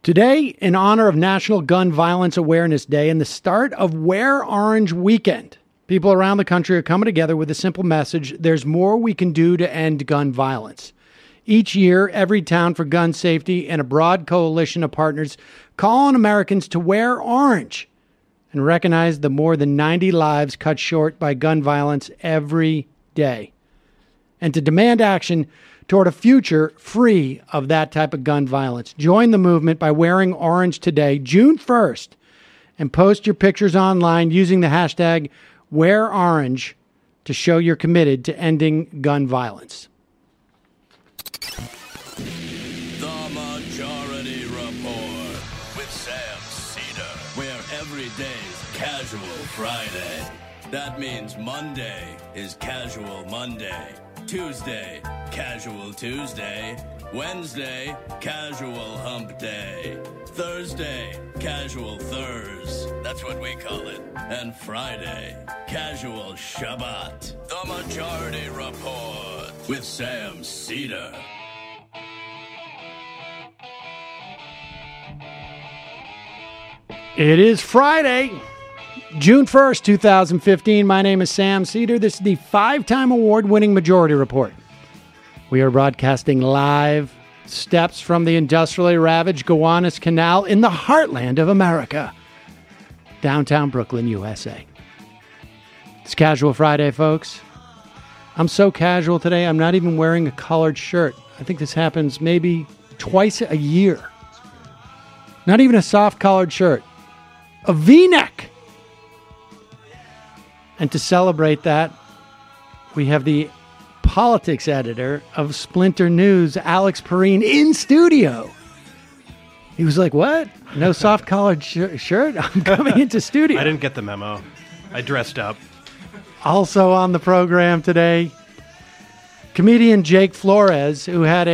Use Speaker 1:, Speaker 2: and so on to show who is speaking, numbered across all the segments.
Speaker 1: Today, in honor of National Gun Violence Awareness Day and the start of Wear Orange Weekend, people around the country are coming together with a simple message: there's more we can do to end gun violence. Each year, Every Town for Gun Safety and a broad coalition of partners call on Americans to wear orange and recognize the more than 90 lives cut short by gun violence every day, and to demand action toward a future free of that type of gun violence. Join the movement by wearing orange today, June 1st, and post your pictures online using the hashtag #WearOrange to show you're committed to ending gun violence.
Speaker 2: The Majority Report with Sam Cedar, where every day's Casual Friday. That means Monday is Casual Monday, Tuesday, Casual Tuesday, Wednesday, Casual Hump Day, Thursday, Casual Thurs, that's what we call it, and Friday, Casual Shabbat. The Majority Report with Sam Cedar.
Speaker 1: It is Friday, June 1st, 2015. My name is Sam Cedar. This is the 5-time award-winning Majority Report. We are broadcasting live steps from the industrially ravaged Gowanus Canal in the heartland of America, downtown Brooklyn, USA. It's Casual Friday, folks. I'm so casual today, I'm not even wearing a collared shirt. I think this happens maybe twice a year. Not even a soft collared shirt. A V-neck. And to celebrate that, we have the politics editor of Splinter News, Alex Pareene, in studio. He was like, what? No soft collared shirt? I'm coming into studio.
Speaker 3: I didn't get the memo. I dressed up.
Speaker 1: Also on the program today, comedian Jake Flores, who had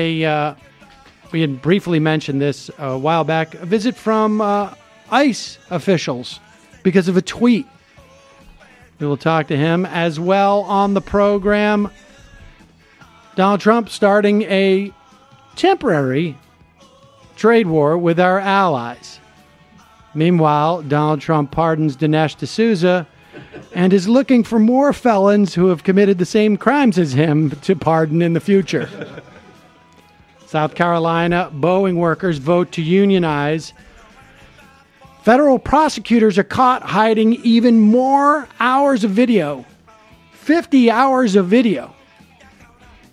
Speaker 1: we had briefly mentioned this a while back, a visit from ICE officials because of a tweet. We will talk to him as well on the program. Donald Trump starting a temporary trade war with our allies. Meanwhile, Donald Trump pardons Dinesh D'Souza and is looking for more felons who have committed the same crimes as him to pardon in the future. South Carolina, Boeing workers vote to unionize. Federal prosecutors are caught hiding even more hours of video, 50 hours of video,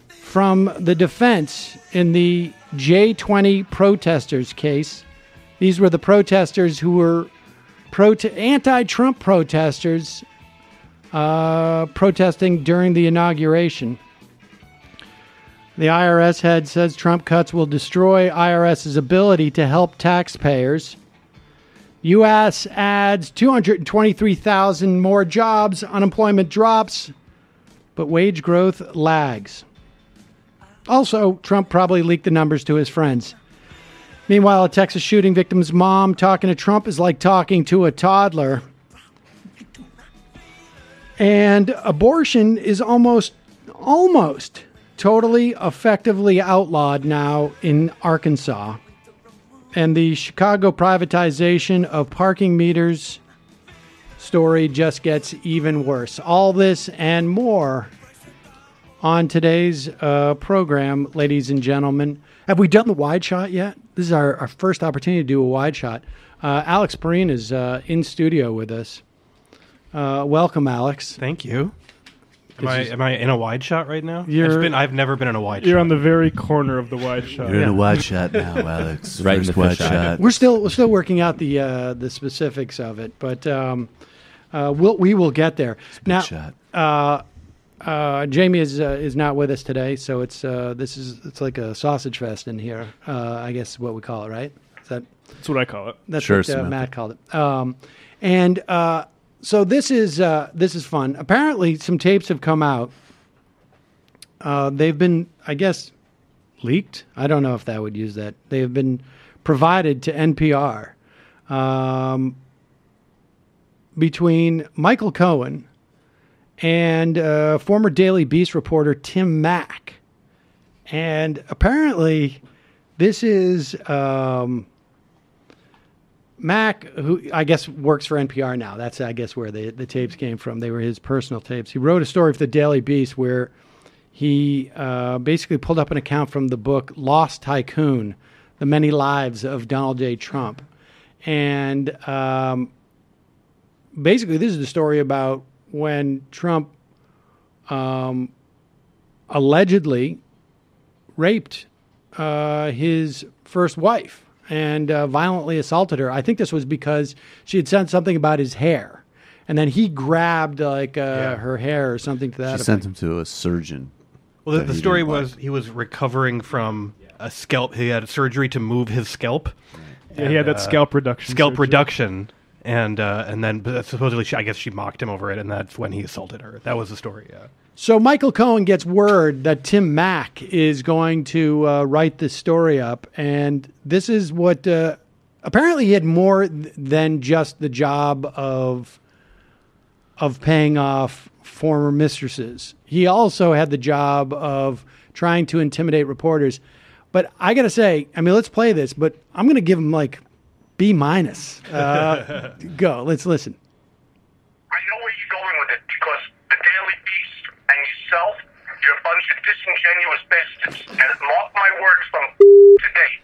Speaker 1: from the defense in the J20 protesters case. These were the protesters who were anti-Trump protesters protesting during the inauguration. The IRS head says Trump cuts will destroy IRS's ability to help taxpayers. U.S. adds 223,000 more jobs. Unemployment drops, but wage growth lags. Also, Trump probably leaked the numbers to his friends. Meanwhile, a Texas shooting victim's mom talking to Trump is like talking to a toddler. And abortion is almost totally effectively outlawed now in Arkansas. And the Chicago privatization of parking meters story just gets even worse. All this and more on today's program, ladies and gentlemen. Have we done the wide shot yet? This is our first opportunity to do a wide shot. Alex Pareene is in studio with us. Welcome, Alex.
Speaker 3: Thank you. Am I in a wide shot right now? I've never been in a wide shot.
Speaker 4: You're on the very corner of the wide shot.
Speaker 5: You're in a wide shot now, Alex.
Speaker 6: Right in the
Speaker 5: wide shot.
Speaker 1: We're still working out the specifics of it, but we will get there. Now,
Speaker 5: shot.
Speaker 1: Jamie is not with us today, so it's like a sausage fest in here. I guess is what we call it, right?
Speaker 4: That's what I call it.
Speaker 1: That's
Speaker 5: sure,
Speaker 1: what Matt called it. So this is fun. Apparently, some tapes have come out. They've been, I guess, leaked. I don't know if that would use that. They have been provided to NPR between Michael Cohen and former Daily Beast reporter Tim Mack. And apparently, this is Mac, who I guess works for NPR now, that's, I guess, where the tapes came from. They were his personal tapes. He wrote a story for the Daily Beast where he basically pulled up an account from the book Lost Tycoon, The Many Lives of Donald J. Trump. And basically, this is the story about when Trump allegedly raped his first wife and violently assaulted her. I think this was because she had said something about his hair. And then he grabbed her hair or something to that effect.
Speaker 5: She sent him to a surgeon.
Speaker 3: Well, the story was he was recovering from a scalp. He had surgery to move his scalp.
Speaker 4: Yeah, he had that scalp reduction.
Speaker 3: Scalp reduction. And then supposedly, I guess she mocked him over it, and that's when he assaulted her. That was the story, yeah.
Speaker 1: So Michael Cohen gets word that Tim Mack is going to write this story up, and this is what apparently he had more than just the job of paying off former mistresses. He also had the job of trying to intimidate reporters. But I got to say, I mean, let's play this, but I'm going to give him like B-. Go, let's listen.
Speaker 6: I know where you're going with it because the Daily Beast and yourself, you're a bunch of disingenuous bastards. And mark my words from today.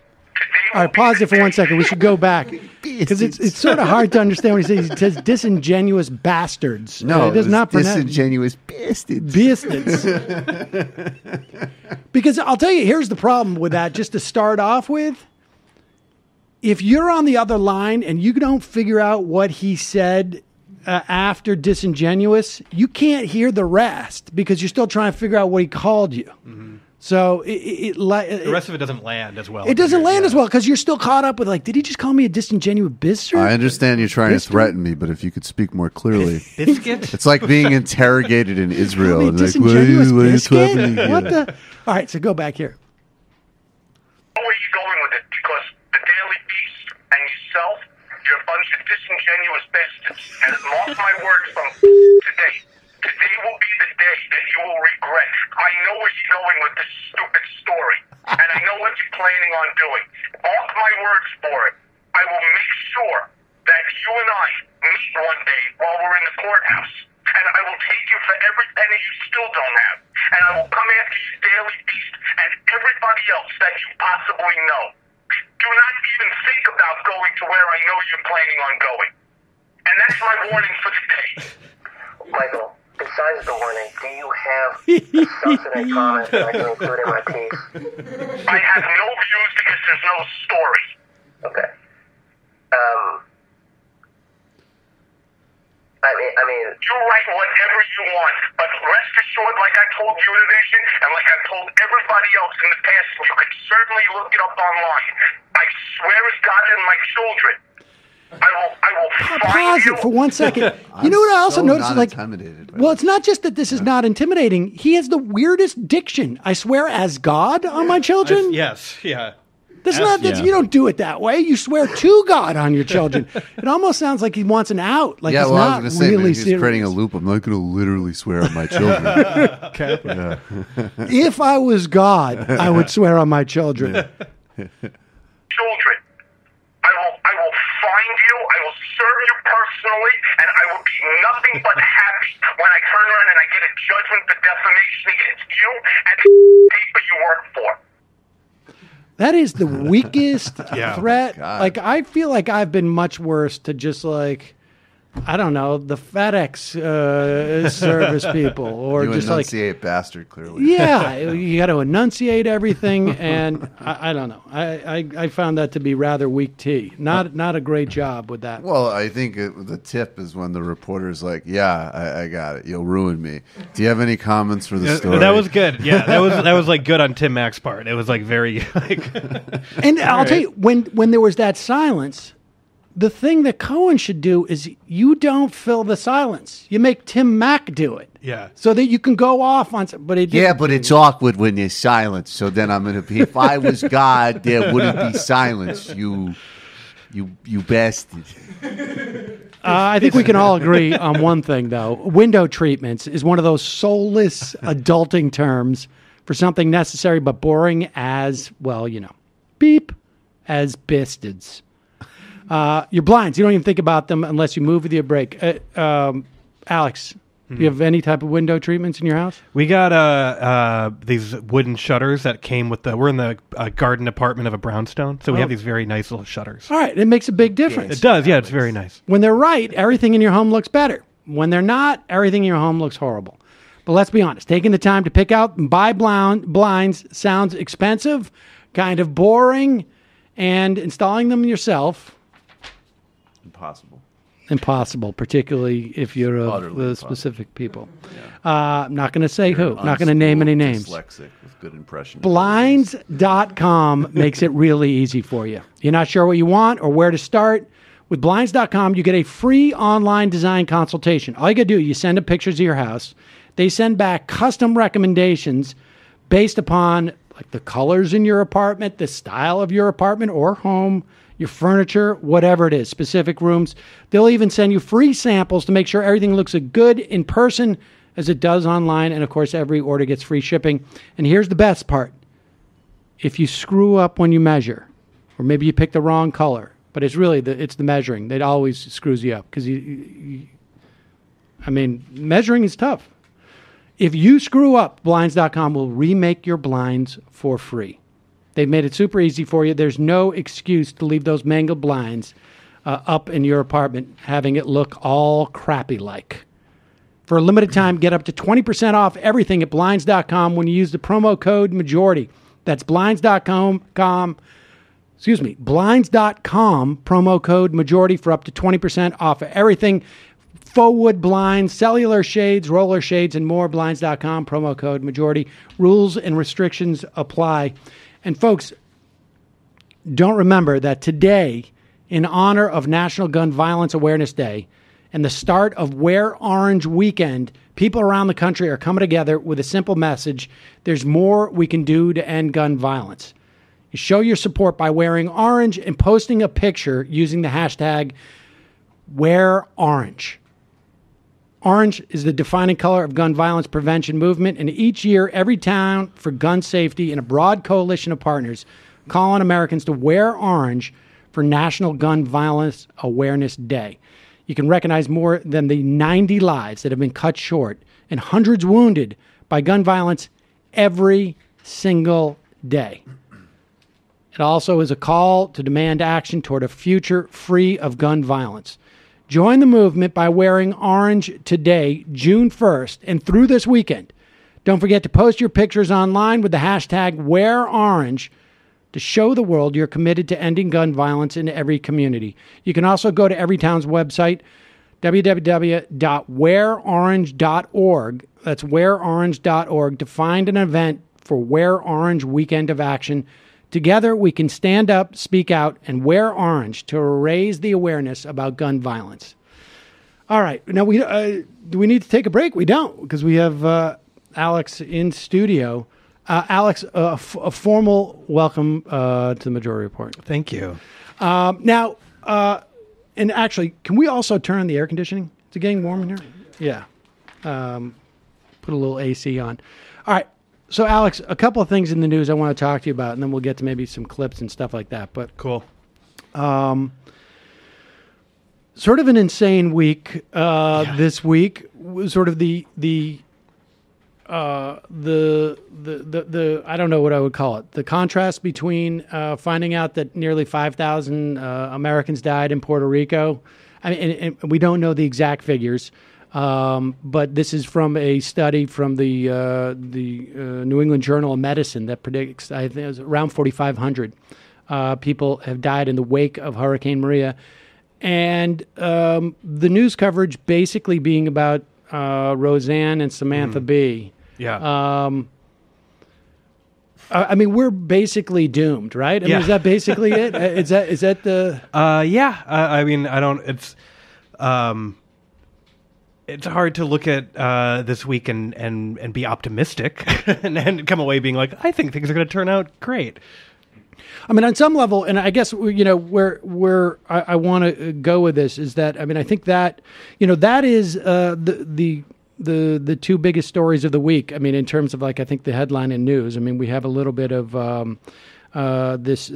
Speaker 1: All right, pause it for 1 second. We should go back because it's sort of hard to understand what he says. He says disingenuous bastards.
Speaker 5: No,
Speaker 1: it does not pronounce
Speaker 5: disingenuous bastards.
Speaker 1: Bastards. Because I'll tell you, here's the problem with that. Just to start off with, if you're on the other line and you don't figure out what he said after disingenuous, you can't hear the rest because you're still trying to figure out what he called you. Mm-hmm. So the
Speaker 3: rest of it doesn't land as well.
Speaker 1: It doesn't land as well because you're still caught up with like, did he just call me a disingenuous bastard?
Speaker 5: I understand you're trying to threaten me, but if you could speak more clearly.
Speaker 3: Biscuit?
Speaker 5: It's like being interrogated in Israel. And like,
Speaker 1: disingenuous
Speaker 5: what are you
Speaker 1: biscuit?
Speaker 5: threatening?
Speaker 1: What the? All right, so go back here.
Speaker 6: I know where you're going with it because the Daily Beast and yourself, you're a bunch of disingenuous bastards. And mark my words from today. Today will be the day that you will regret. I know where you're going with this stupid story. And I know what you're planning on doing. Mark my words for it. I will make sure that you and I meet one day while we're in the courthouse. And I will take you for every penny you still don't have. And I will come after you, Daily Beast, and everybody else that you possibly know. Do not even think about going to where I know you're planning on going. And that's my warning for today.
Speaker 7: Michael, besides the warning, do you have substantive comments that I can include in my piece?
Speaker 6: I have no views because there's no story.
Speaker 7: Okay. I mean,
Speaker 6: you write whatever you want, but rest assured, like I told Univision and like I've told everybody else in the past, you could certainly look it up online. I swear as God and my children, I will
Speaker 1: pause it for 1 second. You know what I also noticed? Like, well, it's not just that this is not intimidating. He has the weirdest diction. I swear, as God on my children.
Speaker 3: Yes, yeah.
Speaker 1: You don't do it that way. You swear to God on your children. It almost sounds like he wants an out. Like he's not really serious.
Speaker 5: He's creating a loop. I'm not going to literally swear on my children.
Speaker 1: If I was God, I would swear on my children.
Speaker 6: Children. I will find you, I will serve you personally, and I will be nothing but happy when I turn around and I get a judgment for defamation against you and the paper you work for.
Speaker 1: That is the weakest threat. God. Like, I feel like I've been much worse to just like, I don't know, the FedEx service people, or
Speaker 5: you
Speaker 1: just
Speaker 5: enunciate bastard clearly.
Speaker 1: Yeah, you got to enunciate everything, and I don't know. I found that to be rather weak tea. Not a great job with that.
Speaker 5: Well, I think the tip is when the reporter's like, "Yeah, I got it. You'll ruin me. Do you have any comments for the story?"
Speaker 3: That was good. Yeah, that was like good on Tim Mack's part. It was like very like.
Speaker 1: And I'll tell you, when there was that silence. The thing that Cohen should do is you don't fill the silence. You make Tim Mack do it.
Speaker 3: Yeah.
Speaker 1: So that you can go off on some, but
Speaker 5: but it's awkward when there's silence. So then I'm going to be, if I was God, there wouldn't be silence. You bastard.
Speaker 1: I think we can all agree on one thing, though. Window treatments is one of those soulless adulting terms for something necessary but boring as, well, beep, as bastards. Your blinds, you don't even think about them unless you move with your brake. Alex, do you have any type of window treatments in your house?
Speaker 3: We got these wooden shutters that came with we're in the garden apartment of a brownstone, so we have these very nice little shutters.
Speaker 1: All right, it makes a big difference.
Speaker 3: It does, yeah, it's very nice.
Speaker 1: When they're right, everything in your home looks better. When they're not, everything in your home looks horrible. But let's be honest, taking the time to pick out and buy blinds sounds expensive, kind of boring, and installing them yourself, impossible, particularly if you're the specific people. Yeah. I'm not going to say who. Not going to name any names.
Speaker 5: Dyslexic with good impression.
Speaker 1: Blinds.com makes it really easy for you. You're not sure what you want or where to start? With Blinds.com, you get a free online design consultation. All you got to do, you send them pictures of your house. They send back custom recommendations based upon like the colors in your apartment, the style of your apartment or home, your furniture, whatever it is, specific rooms. They'll even send you free samples to make sure everything looks as good in person as it does online. And, of course, every order gets free shipping. And here's the best part. If you screw up when you measure, or maybe you pick the wrong color, but it's really it's the measuring that always screws you up because, measuring is tough. If you screw up, Blinds.com will remake your blinds for free. They've made it super easy for you. There's no excuse to leave those mangled blinds up in your apartment, having it look all crappy like. For a limited time, get up to 20% off everything at Blinds.com when you use the promo code MAJORITY. That's Blinds.com, Blinds.com, promo code MAJORITY for up to 20% off of everything. Faux wood blinds, cellular shades, roller shades, and more. Blinds.com, promo code MAJORITY. Rules and restrictions apply. And folks, don't remember that today, in honor of National Gun Violence Awareness Day and the start of Wear Orange Weekend, people around the country are coming together with a simple message. There's more we can do to end gun violence. You show your support by wearing orange and posting a picture using the hashtag #WearOrange. Orange is the defining color of gun violence prevention movement, and each year, every town for gun safety and a broad coalition of partners call on Americans to wear orange for National Gun Violence Awareness Day. You can recognize more than the 90 lives that have been cut short and hundreds wounded by gun violence every single day. It also is a call to demand action toward a future free of gun violence. Join the movement by wearing orange today, June 1st, and through this weekend. Don't forget to post your pictures online with the hashtag #WearOrange to show the world you're committed to ending gun violence in every community. You can also go to Everytown's website, www.wearorange.org. That's wearorange.org to find an event for Wear Orange Weekend of Action. Together, we can stand up, speak out, and wear orange to raise the awareness about gun violence. All right. Now, do we need to take a break? We don't, because we have Alex in studio. Alex, a formal welcome to the Majority Report.
Speaker 3: Thank you.
Speaker 1: Now, and actually, can we also turn on the air conditioning? Is it getting warm in here? Yeah. Put a little AC on. All right. So, Alex, a couple of things in the news I want to talk to you about, and then we'll get to maybe some clips and stuff like that. But
Speaker 3: cool.
Speaker 1: Sort of an insane week this week. Sort of the I don't know what I would call it. The contrast between finding out that nearly 5,000 Americans died in Puerto Rico. I mean, and we don't know the exact figures. But this is from a study from the New England Journal of Medicine that predicts, I think it was around 4,500 people have died in the wake of Hurricane Maria. And the news coverage basically being about Roseanne and Samantha Bee.
Speaker 3: Yeah.
Speaker 1: I mean, we're basically doomed, right? I mean, is that basically it? Is that the...
Speaker 3: Yeah. I mean, I don't... It's hard to look at this week and be optimistic and come away being like, I think things are going to turn out great.
Speaker 1: I mean, on some level, and I guess, where I want to go with this is that, I mean, I think that, that is the two biggest stories of the week. I mean, in terms of I think the headline in news. I mean, we have a little bit of this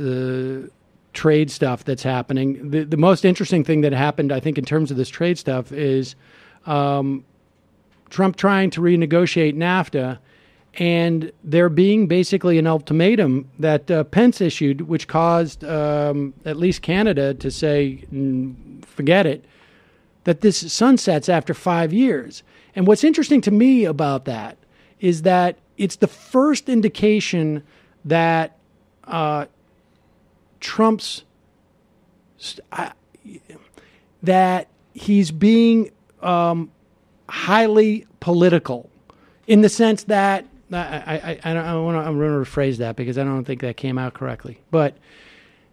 Speaker 1: trade stuff that's happening. The most interesting thing that happened, I think, in terms of this trade stuff is Trump trying to renegotiate NAFTA, and there being basically an ultimatum that Pence issued, which caused at least Canada to say, forget it, that this sunsets after 5 years. And what's interesting to me about that is that it's the first indication that Trump's that he's being highly political, in the sense that I'm going to rephrase that because I don't think that came out correctly. But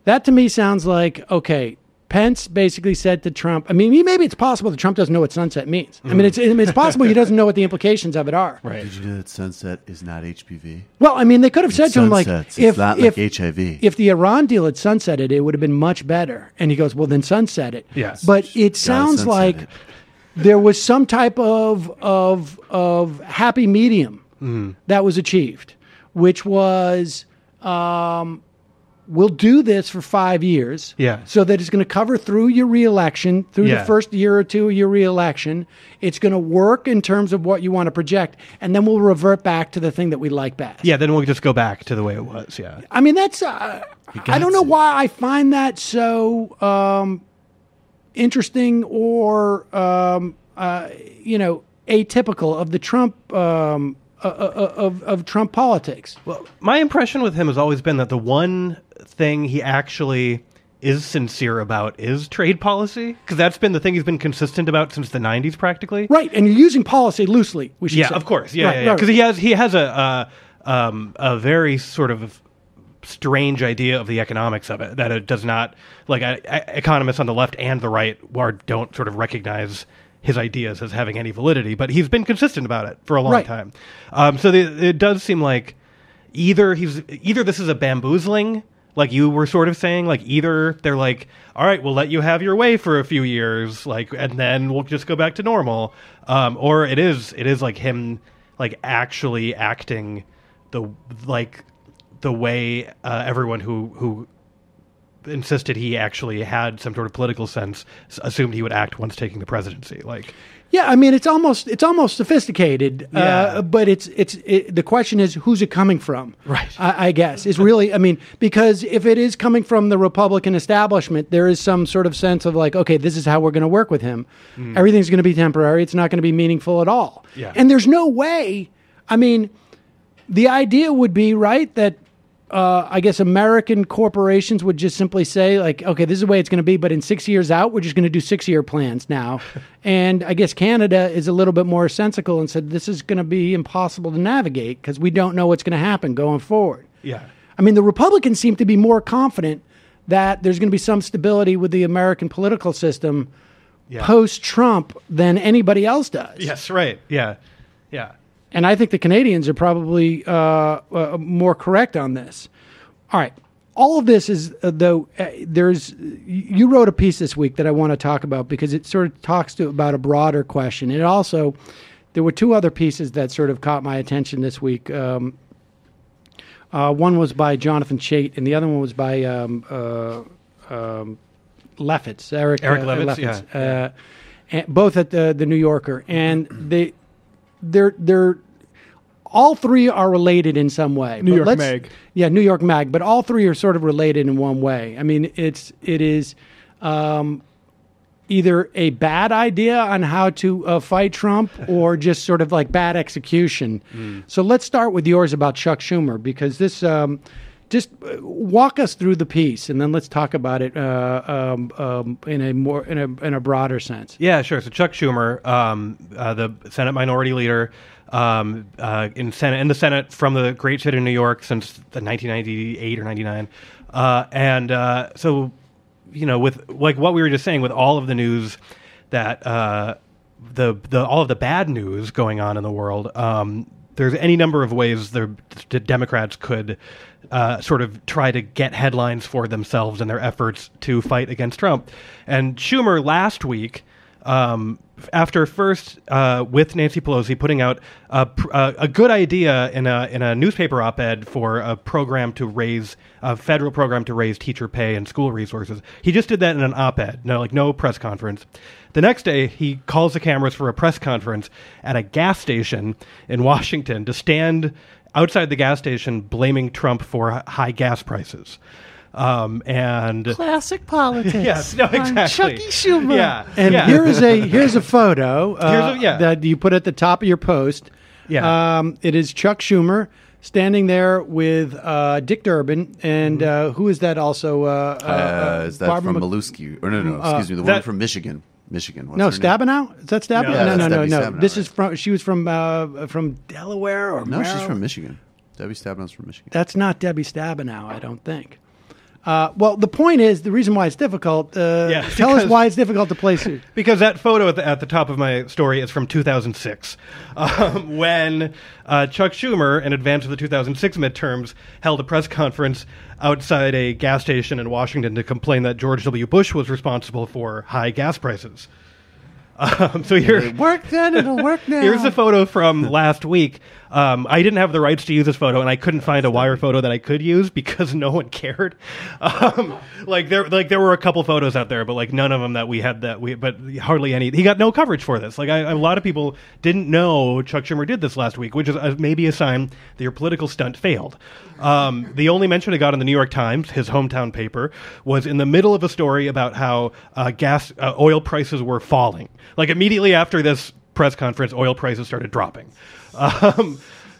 Speaker 1: that to me sounds like, okay, Pence basically said to Trump, I mean, maybe it's possible that Trump doesn't know what sunset means. I mean, it's possible he doesn't know what the implications of it are.
Speaker 3: Right.
Speaker 5: Did you know that sunset is not HPV?
Speaker 1: Well, I mean, they could have said to him, like,
Speaker 5: it's not like HIV.
Speaker 1: If the Iran deal had sunsetted, it would have been much better. And he goes, well, then sunset it.
Speaker 3: Yes.
Speaker 1: But it sounds like there was some type of happy medium that was achieved, which was we'll do this for 5 years, so that it's going to cover through your reelection, through the first year or two of your reelection. It's going to work in terms of what you want to project, and then we'll revert back to the thing that we like best.
Speaker 3: Yeah, then we'll just go back to the way it was,
Speaker 1: I mean, that's I don't know why I find that so interesting or atypical of the Trump of Trump politics.
Speaker 3: Well, my impression with him has always been that the one thing he actually is sincere about is trade policy, because that's been the thing he's been consistent about since the 90s practically.
Speaker 1: Right, and you're using policy loosely, we should say.
Speaker 3: Of course. Because he has a very sort of strange idea of the economics of it, that it does not, like, economists on the left and the right don't sort of recognize his ideas as having any validity, but he's been consistent about it for a long time. So it does seem like either this is a bamboozling, like you were sort of saying, like either they're like, all right, we'll let you have your way for a few years, like, and then we'll just go back to normal, or it is like him, like, actually acting the way everyone who insisted he actually had some sort of political sense assumed he would act once taking the presidency. Like,
Speaker 1: yeah, I mean, it's almost sophisticated, but the question is, who's it coming from?
Speaker 3: Right.
Speaker 1: I guess is really, I mean, because if it is coming from the Republican establishment, there is some sort of sense of like, okay, this is how we're going to work with him. Everything's going to be temporary. It's not going to be meaningful at all.
Speaker 3: Yeah.
Speaker 1: And there's no way. I mean, the idea would be, right, that I guess American corporations would just simply say, like, okay, this is the way it's going to be, but in 6 years out, we're just going to do 6-year plans now. And I guess Canada is a little bit more sensical and said, this is going to be impossible to navigate because we don't know what's going to happen going forward.
Speaker 3: Yeah.
Speaker 1: I mean, the Republicans seem to be more confident that there's going to be some stability with the American political system post-Trump than anybody else does.
Speaker 3: Yes, right. Yeah. Yeah.
Speaker 1: And I think the Canadians are probably more correct on this. All right. All of this is, you wrote a piece this week that I want to talk about because it sort of talks about a broader question. It also, there were two other pieces that sort of caught my attention this week. One was by Jonathan Chait, and the other one was by Lefitz, Eric Lefitz, and both at the New Yorker. And they're all three are related in some way.
Speaker 4: New York Mag.
Speaker 1: Yeah, New York Mag, but all three are sort of related in one way. I mean, it is either a bad idea on how to fight Trump or just sort of like bad execution. So let's start with yours about Chuck Schumer, because this just walk us through the piece, and then let's talk about it in a broader sense.
Speaker 3: Yeah, sure. So Chuck Schumer, the Senate Minority Leader, in the Senate from the great state of New York since the 1998 or 99, so with like what we were just saying, with all of the news that all of the bad news going on in the world, there's any number of ways the Democrats could sort of try to get headlines for themselves in their efforts to fight against Trump. And Schumer last week After first, with Nancy Pelosi putting out a good idea in a newspaper op-ed for a federal program to raise teacher pay and school resources. He just did that in an op-ed, no press conference. The next day, he calls the cameras for a press conference at a gas station in Washington to stand outside the gas station blaming Trump for high gas prices. And
Speaker 1: classic politics.
Speaker 3: Yes, no, exactly.
Speaker 1: Chucky Schumer.
Speaker 3: Yeah,
Speaker 1: and here's a photo that you put at the top of your post.
Speaker 3: Yeah,
Speaker 1: it is Chuck Schumer standing there with Dick Durbin, and who is that? Also,
Speaker 5: is that
Speaker 1: Barbara
Speaker 5: from Malusky? Or no, excuse me, the woman from Michigan. Michigan.
Speaker 1: No, Stabenow? Is that Stabenow?
Speaker 5: Yeah,
Speaker 1: no.
Speaker 5: Stabenow,
Speaker 1: This is from. She was from Delaware or
Speaker 5: no?
Speaker 1: Maryland?
Speaker 5: She's from Michigan. Debbie Stabenow's from Michigan.
Speaker 1: That's not Debbie Stabenow, I don't think. Well, the point is, the reason why it's difficult, tell us why it's difficult to place it.
Speaker 3: Because that photo at the top of my story is from 2006, when Chuck Schumer, in advance of the 2006 midterms, held a press conference outside a gas station in Washington to complain that George W. Bush was responsible for high gas prices. So here,
Speaker 5: work then, it'll work now.
Speaker 3: Here's a photo from last week. I didn't have the rights to use this photo, and I couldn't find a wire photo that I could use because no one cared. There were a couple photos out there, but none of them that we had but hardly any. He got no coverage for this. A lot of people didn't know Chuck Schumer did this last week, which is maybe a sign that your political stunt failed. The only mention it got in the New York Times, his hometown paper, was in the middle of a story about how oil prices were falling. Immediately after this press conference, oil prices started dropping.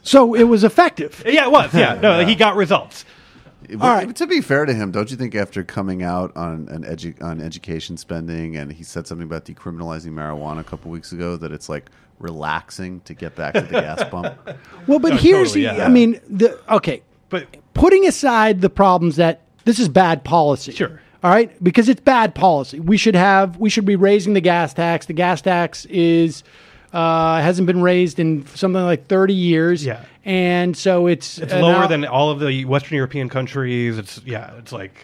Speaker 1: So it was effective.
Speaker 3: Yeah, it was. Yeah, no, he got results.
Speaker 5: All right. To be fair to him, don't you think after coming out on education spending, and he said something about decriminalizing marijuana a couple weeks ago, that it's relaxing to get back to the gas pump?
Speaker 1: Well, but here's but putting aside the problems that this is bad policy.
Speaker 3: Sure.
Speaker 1: All right, because it's bad policy. We should be raising the gas tax. The gas tax hasn't been raised in something like 30 years.
Speaker 3: Yeah.
Speaker 1: And so it's
Speaker 3: lower than all of the Western European countries.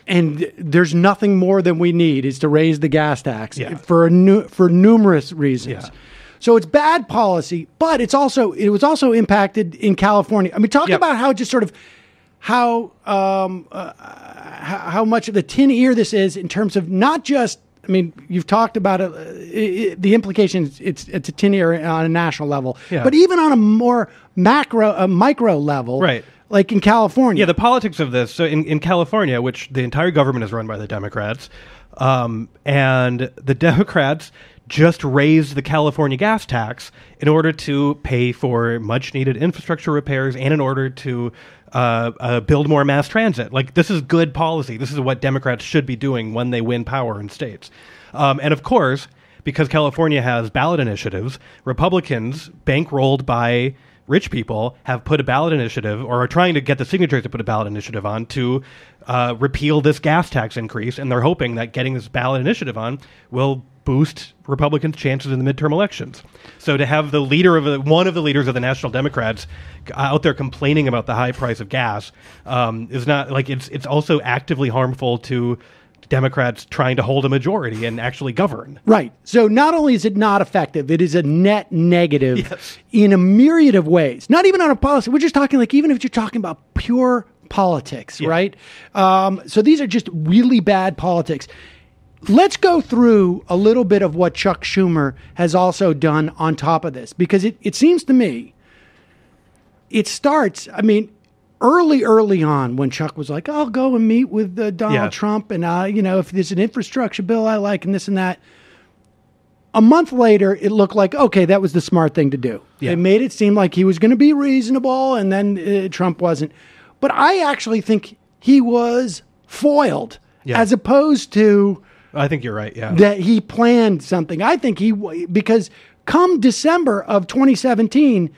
Speaker 1: And there's nothing more than we need is to raise the gas tax for numerous reasons.
Speaker 3: Yeah.
Speaker 1: So it's bad policy, but it was also impacted in California. I mean, talk about how just sort of how much of the tin ear this is in terms of not just. I mean, you've talked about it, the implications. It's a tin ear on a national level, but even on a more micro level,
Speaker 3: right?
Speaker 1: Like in California.
Speaker 3: Yeah, the politics of this. So in California, which the entire government is run by the Democrats, and the Democrats just raised the California gas tax in order to pay for much-needed infrastructure repairs and in order to build more mass transit. This is good policy. This is what Democrats should be doing when they win power in states. And of course, because California has ballot initiatives, Republicans, bankrolled by rich people, have put a ballot initiative or are trying to get the signatures to put a ballot initiative on to repeal this gas tax increase. And they're hoping that getting this ballot initiative on will boost Republicans' chances in the midterm elections. So to have one of the leaders of the National Democrats out there complaining about the high price of gas is not it's also actively harmful to Democrats trying to hold a majority and actually govern.
Speaker 1: Right. So not only is it not effective, it is a net negative in a myriad of ways. Not even on a policy. We're just talking even if you're talking about pure politics, right? So these are just really bad politics. Let's go through a little bit of what Chuck Schumer has also done on top of this, because it seems to me it starts, early on when Chuck was like, I'll go and meet with Donald Trump and, if there's an infrastructure bill I like and this and that. A month later, it looked like, okay, that was the smart thing to do. Yeah. It made it seem like he was going to be reasonable, and then Trump wasn't. But I actually think he was foiled as opposed to...
Speaker 3: I think you're right, yeah.
Speaker 1: That he planned something. I think because come December of 2017,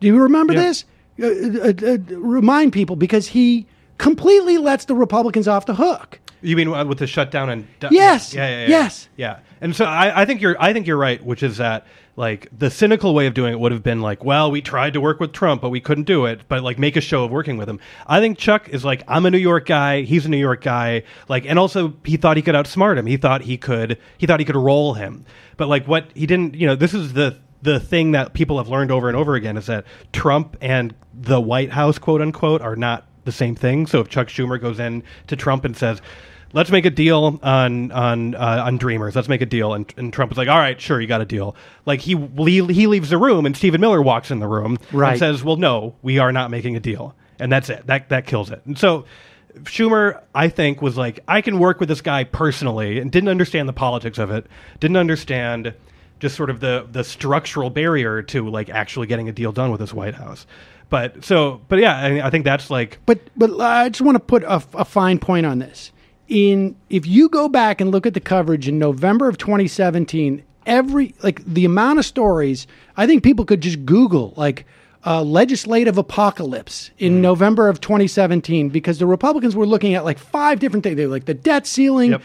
Speaker 1: do you remember this? Remind people, because he completely lets the Republicans off the hook.
Speaker 3: You mean with the shutdown and
Speaker 1: Yes.
Speaker 3: yeah.
Speaker 1: Yes.
Speaker 3: Yeah. And so I think you're right, which is that like the cynical way of doing it would have been like, well, we tried to work with Trump, but we couldn't do it, but like make a show of working with him. I think Chuck is like, I'm a New York guy, he's a New York guy, like, and also he thought he could outsmart him. He thought he could roll him. But like what he didn't, this is the thing that people have learned over and over again is that Trump and the White House, quote unquote, are not the same thing. So if Chuck Schumer goes in to Trump and says, let's make a deal on Dreamers. Let's make a deal. And Trump is like, all right, sure, you got a deal. Like he leaves the room and Stephen Miller walks in the room and says, well, no, we are not making a deal. And that's it. That kills it. And so Schumer, I think, was like, I can work with this guy personally, and didn't understand the politics of it, didn't understand just sort of the structural barrier to like actually getting a deal done with this White House. But yeah, I think that's like. But
Speaker 1: I just want to put a fine point on this. If you go back and look at the coverage in November of 2017, the amount of stories, I think people could just Google like legislative apocalypse in November of 2017, because the Republicans were looking at like 5 different things. They were like the debt ceiling,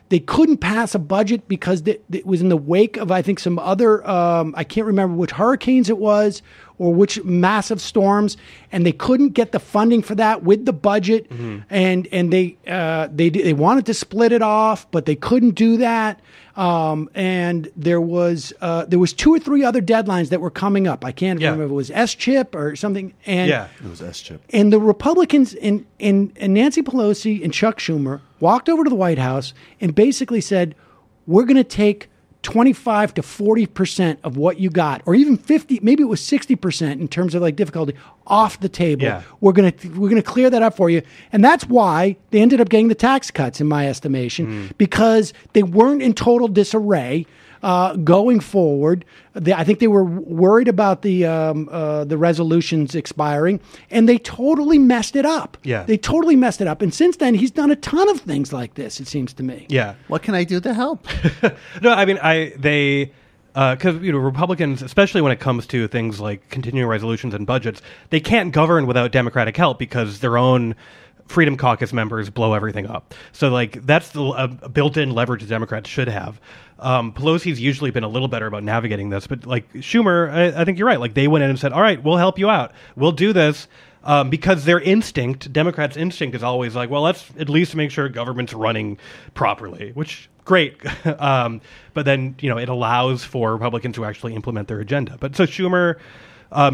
Speaker 1: they couldn't pass a budget because it was in the wake of, I think, some other, I can't remember which hurricanes it was or which massive storms, and they couldn't get the funding for that with the budget, and they wanted to split it off, but they couldn't do that. And there was 2 or 3 other deadlines that were coming up. I can't remember if it was S-chip or something. And
Speaker 5: it was S-chip.
Speaker 1: And the Republicans and Nancy Pelosi and Chuck Schumer walked over to the White House and basically said, we're going to take 25 to 40% of what you got, or even 50, maybe it was 60% in terms of like difficulty, off the table. Yeah. We're gonna clear that up for you, and that's why they ended up getting the tax cuts, in my estimation, because they weren't in total disarray going forward. I think they were worried about the resolutions expiring, and they totally messed it up.
Speaker 3: Yeah,
Speaker 1: they totally messed it up. And since then, he's done a ton of things like this, it seems to me.
Speaker 3: Yeah.
Speaker 5: What can I do to help?
Speaker 3: No, I mean, because Republicans, especially when it comes to things like continuing resolutions and budgets, they can't govern without Democratic help because their own Freedom Caucus members blow everything up. So like that's the built-in leverage the Democrats should have. Pelosi's usually been a little better about navigating this, but like Schumer, I think you're right. Like they went in and said, all right, we'll help you out. We'll do this. Because their instinct, Democrats' instinct, is always like, well, let's at least make sure government's running properly, which great. But then, it allows for Republicans to actually implement their agenda. But so Schumer,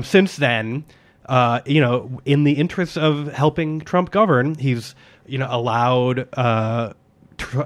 Speaker 3: since then, in the interest of helping Trump govern, he's, allowed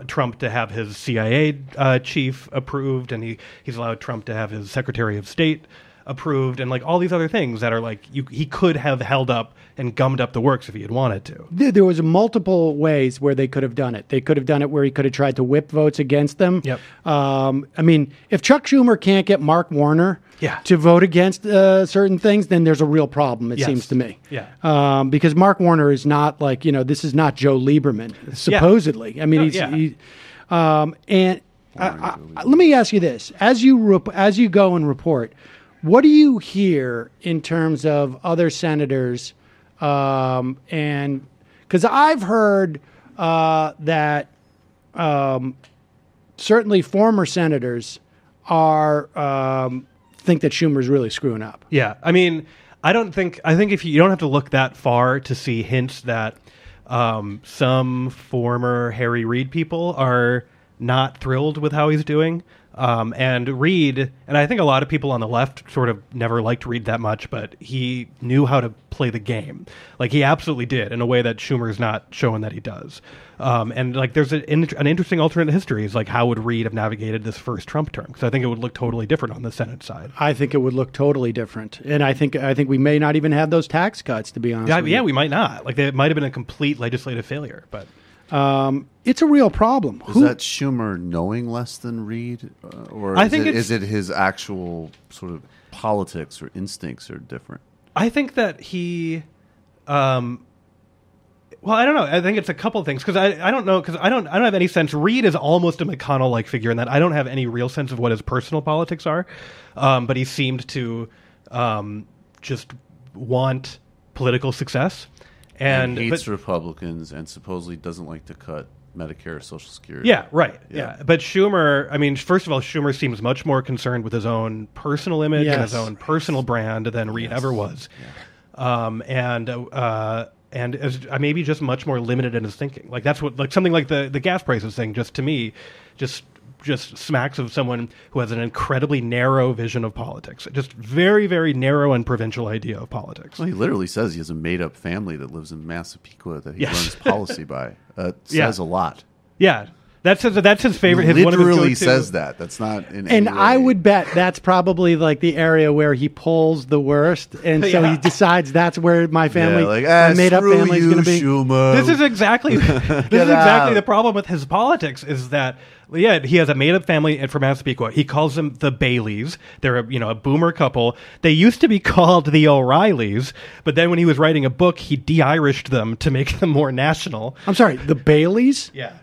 Speaker 3: Trump to have his CIA chief approved, and he's allowed Trump to have his Secretary of State approved, and like all these other things that are like he could have held up and gummed up the works if he had wanted to.
Speaker 1: There was multiple ways where they could have done it. They could have done it where he could have tried to whip votes against them.
Speaker 3: Yep.
Speaker 1: I mean, if Chuck Schumer can't get Mark Warner to vote against certain things, then there's a real problem, it seems to me.
Speaker 3: Yeah.
Speaker 1: Because Mark Warner is not like, this is not Joe Lieberman, supposedly. Yeah. I mean, let me ask you this. As you go and report, what do you hear in terms of other senators? And because I've heard that certainly former senators think that Schumer's really screwing up.
Speaker 3: Yeah, I mean, I think if you don't have to look that far to see hints that some former Harry Reid people are not thrilled with how he's doing. And Reid, and I think a lot of people on the left sort of never liked Reid that much, but he knew how to play the game. Like he absolutely did in a way that Schumer's not showing that he does. And like there's an interesting alternate history is like how would Reid have navigated this first Trump term? Because I think it would look totally different on the Senate side.
Speaker 1: I think it would look totally different. And I think we may not even have those tax cuts, to be honest with you.
Speaker 3: Yeah, we might not. Like it might have been a complete legislative failure, but...
Speaker 1: it's a real problem.
Speaker 5: Is that Schumer knowing less than Reid, or is it his actual sort of politics or instincts are different?
Speaker 3: I think that he, well, I don't know. I think it's a couple of things because I don't know because I don't have any sense. Reid is almost a McConnell-like figure in that I don't have any real sense of what his personal politics are, but he seemed to just want political success. and
Speaker 5: hates Republicans and supposedly doesn't like to cut Medicare or Social Security.
Speaker 3: Yeah, right. Yeah. But Schumer, I mean, first of all, Schumer seems much more concerned with his own personal image and his own personal brand than Reid ever was. Yeah. And is maybe just much more limited in his thinking. Like that's what, like something like the gas prices thing, just to me, just smacks of someone who has an incredibly narrow vision of politics. Just very, very narrow and provincial idea of politics.
Speaker 5: Well, he literally says he has a made-up family that lives in Massapequa that he runs policy by. Says a lot.
Speaker 3: Yeah. That's his favorite.
Speaker 5: He
Speaker 3: one of his
Speaker 5: literally
Speaker 3: go-to.
Speaker 5: says that. That's not in
Speaker 1: And
Speaker 5: any way.
Speaker 1: I would bet that's probably like the area where he pulls the worst, and so he decides that's where my family, my made-up family, is going to be.
Speaker 5: Schumer.
Speaker 3: This is exactly the problem with his politics. Is that he has a made-up family from Massapequa. He calls them the Baileys. They're a boomer couple. They used to be called the O'Reillys, but then when he was writing a book, he de-Irished them to make them more national.
Speaker 1: I'm sorry, the Baileys?
Speaker 3: Yeah.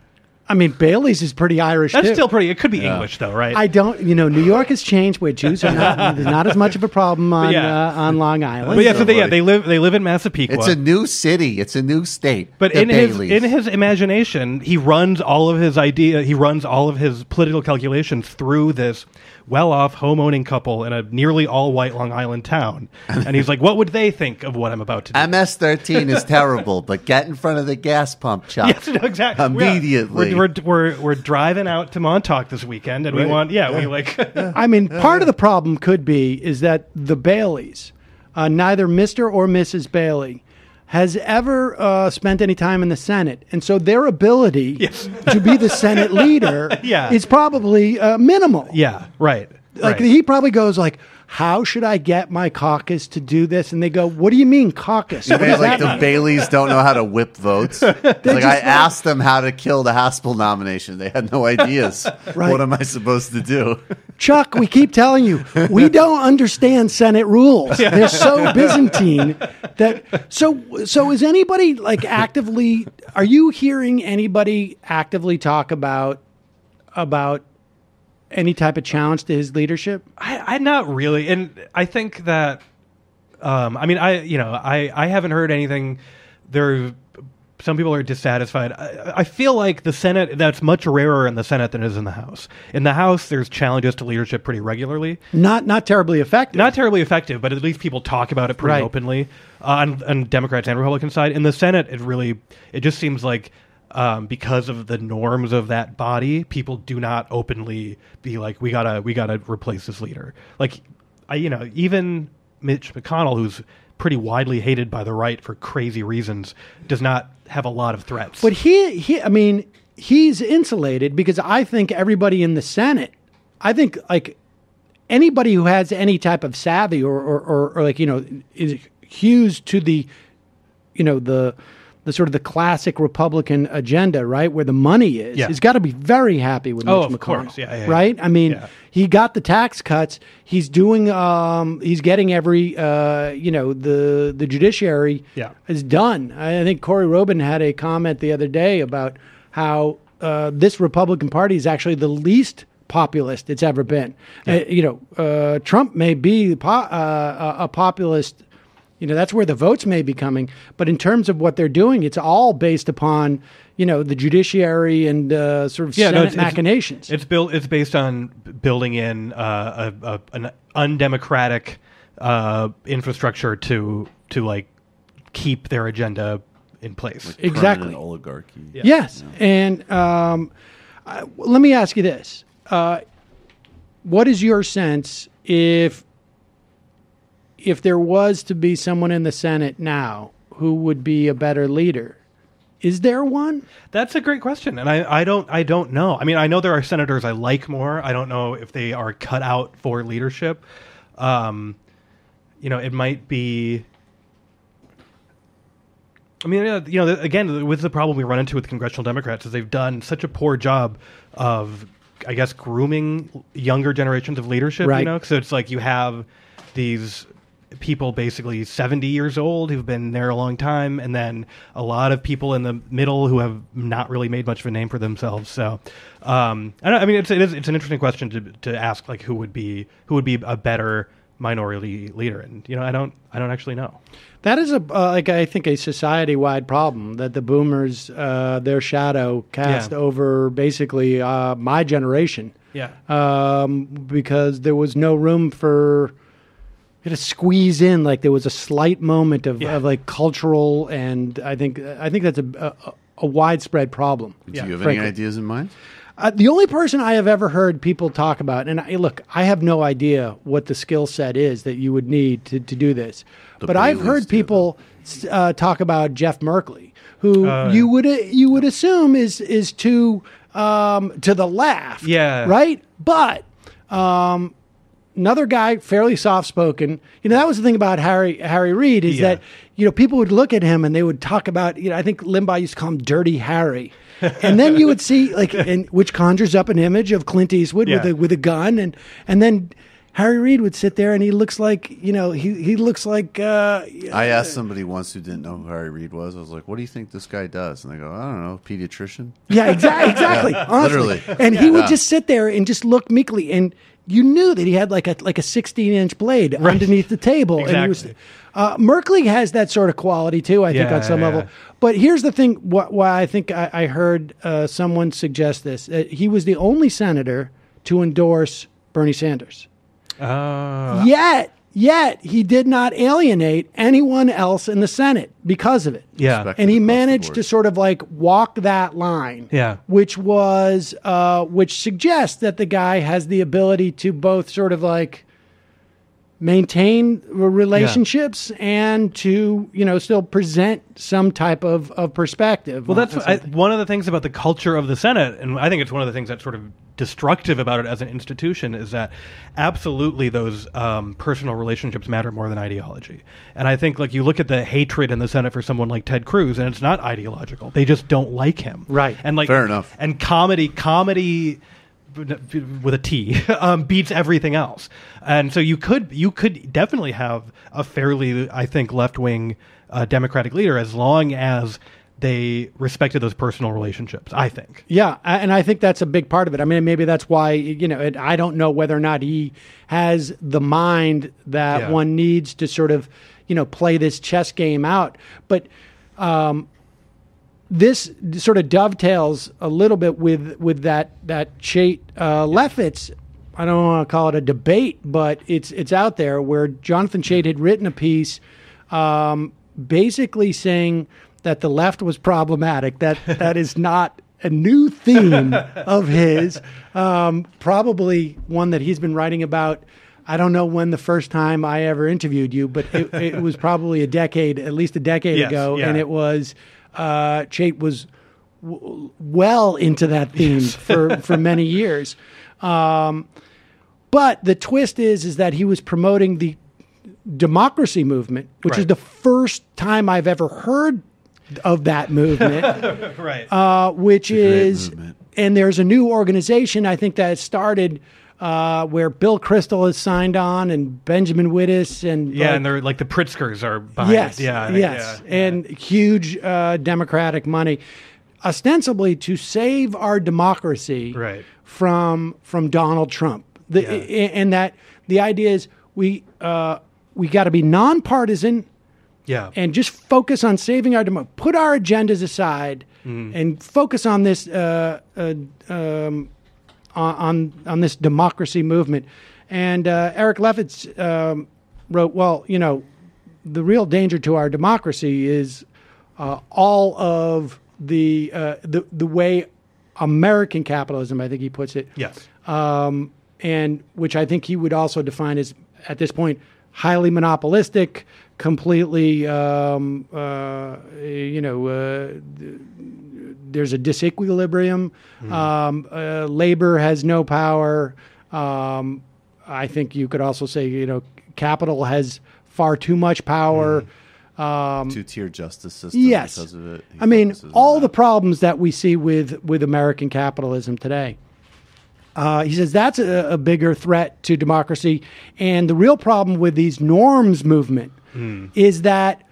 Speaker 1: I mean, Bailey's is pretty Irish,
Speaker 3: That's
Speaker 1: too.
Speaker 3: still pretty. It could be English, though, right?
Speaker 1: I don't. New York has changed where Jews are not. There's not as much of a problem on Long Island.
Speaker 3: But they live in Massapequa.
Speaker 5: It's a new city. It's a new state.
Speaker 3: But in his imagination, he runs all of his political calculations through this well-off home-owning couple in a nearly all-white Long Island town, and he's like, "What would they think of what I'm about to do?"
Speaker 5: MS-13 is terrible, but get in front of the gas pump, Chuck.
Speaker 3: Yes, no, exactly.
Speaker 5: Immediately.
Speaker 3: We're driving out to Montauk this weekend, and we want we like.
Speaker 1: I mean, part of the problem could be is that the Baileys, neither Mr. or Mrs. Bailey, has ever spent any time in the Senate, and so their ability to be the Senate leader is probably minimal.
Speaker 3: Yeah, right.
Speaker 1: Like he probably goes like, "How should I get my caucus to do this?" And they go, "What do you mean caucus?"
Speaker 5: The Baileys don't know how to whip votes. I asked them how to kill the Haspel nomination. They had no ideas.
Speaker 1: Right.
Speaker 5: What am I supposed to do?
Speaker 1: Chuck, we keep telling you, we don't understand Senate rules. They're so Byzantine that. So is anybody like actively? Are you hearing anybody actively talk about any type of challenge to his leadership?
Speaker 3: I not really, and I think that I haven't heard anything. Some people are dissatisfied. I feel like the Senate, that's much rarer in the Senate than it is in the House. In the House, there's challenges to leadership pretty regularly.
Speaker 1: Not terribly effective.
Speaker 3: Not terribly effective, but at least people talk about it pretty openly on Democrats and Republican side. In the Senate, it just seems like because of the norms of that body, people do not openly be like, we gotta replace this leader. Like, even Mitch McConnell, who's pretty widely hated by the right for crazy reasons, does not have a lot of threats.
Speaker 1: But he's insulated because I think everybody in the Senate, like anybody who has any type of savvy or like, is hews to the sort of the classic Republican agenda, right, where the money is, has got to be very happy with Mitch McConnell.
Speaker 3: Of course. Yeah,
Speaker 1: right? I mean, he got the tax cuts. He's doing, he's getting every, the judiciary is done. I think Corey Robin had a comment the other day about how this Republican Party is actually the least populist it's ever been. Trump may be a populist. That's where the votes may be coming. But in terms of what they're doing, it's all based upon, the judiciary and sort of Senate machinations.
Speaker 3: It's based on building in an undemocratic infrastructure to like keep their agenda in place.
Speaker 5: Like
Speaker 1: exactly.
Speaker 5: Oligarchy.
Speaker 1: Yeah. Yes. And let me ask you this. What is your sense if there was to be someone in the Senate now who would be a better leader? Is there one?
Speaker 3: That's a great question, and I don't know. I mean, I know there are senators I like more. I don't know if they are cut out for leadership. It might be. I mean, again, with the problem we run into with congressional Democrats is they've done such a poor job of, I guess, grooming younger generations of leadership.
Speaker 1: Right.
Speaker 3: So it's like you have these people basically 70 years old who've been there a long time, and then a lot of people in the middle who have not really made much of a name for themselves. So, it's an interesting question to ask, like who would be a better minority leader? And I don't actually know.
Speaker 1: That is I think a society-wide problem that the boomers, their shadow cast over basically my generation.
Speaker 3: Yeah.
Speaker 1: Because there was no room for you to squeeze in. Like there was a slight moment of like cultural, and I think that's a widespread problem.
Speaker 5: Do you have any ideas in mind?
Speaker 1: The only person I have ever heard people talk about, and I have no idea what the skill set is that you would need to do this, but I've heard people talk about Jeff Merkley, who you would assume is to the left, right? But another guy, fairly soft-spoken. That was the thing about Harry Reid is that people would look at him and they would talk about. I think Limbaugh used to call him Dirty Harry. And then you would see which conjures up an image of Clint Eastwood with a gun, and then Harry Reid would sit there and he looks like he looks like.
Speaker 5: I asked somebody once who didn't know who Harry Reid was. I was like, "What do you think this guy does?" And they go, "I don't know, pediatrician." Yeah,
Speaker 1: exactly.
Speaker 5: Yeah, literally.
Speaker 1: And he would just sit there and just look meekly, and you knew that he had like a 16-inch blade underneath the table.
Speaker 3: Exactly.
Speaker 1: And he was, Merkley has that sort of quality too, I think, on some level. But here's the thing: why I think I heard someone suggest this. He was the only senator to endorse Bernie Sanders. Yet he did not alienate anyone else in the Senate because of it.
Speaker 3: Yeah.
Speaker 1: And he managed to sort of like walk that line.
Speaker 3: Yeah.
Speaker 1: Which suggests that the guy has the ability to both sort of like maintain relationships and to, still present some type of perspective.
Speaker 3: Well, that's one of the things about the culture of the Senate, and I think it's one of the things that's sort of destructive about it as an institution, is that absolutely those personal relationships matter more than ideology. And I think you look at the hatred in the Senate for someone like Ted Cruz, and it's not ideological. They just don't like him.
Speaker 1: Right.
Speaker 3: And
Speaker 5: fair enough.
Speaker 3: And comedy with a T beats everything else. And so you could definitely have a fairly, I think, left-wing Democratic leader as long as they respected those personal relationships, I think.
Speaker 1: Yeah, and I think that's a big part of it. I mean, maybe that's why, I don't know whether or not he has the mind that one needs to sort of, play this chess game out. But this sort of dovetails a little bit with that Chait Lefitz. I don't want to call it a debate, but it's out there where Jonathan Chait had written a piece basically saying that the left was problematic. That is not a new theme of his. Probably one that he's been writing about. I don't know when the first time I ever interviewed you, but it was probably at least a decade ago, and it was Chait was well into that theme for many years. But the twist is that he was promoting the democracy movement, which is the first time I've ever heard of that movement, which is, and there's a new organization I think that started where Bill Kristol is signed on and Benjamin Wittes and
Speaker 3: and they're like the Pritzkers are behind it.
Speaker 1: And huge Democratic money, ostensibly to save our democracy from Donald Trump. And that the idea is we got to be nonpartisan.
Speaker 3: Yeah,
Speaker 1: and just focus on saving our democracy. Put our agendas aside and focus on this on this democracy movement. And Eric Lefitz wrote, "Well, the real danger to our democracy is all of the way American capitalism, I think he puts it, and which I think he would also define as at this point highly monopolistic." Completely, there's a disequilibrium. Labor has no power. I think you could also say, capital has far too much power.
Speaker 5: Two-tier justice system.
Speaker 1: Yes,
Speaker 5: because of it.
Speaker 1: I mean, all the problems that we see with American capitalism today. He says that's a bigger threat to democracy, and the real problem with these norms movement is that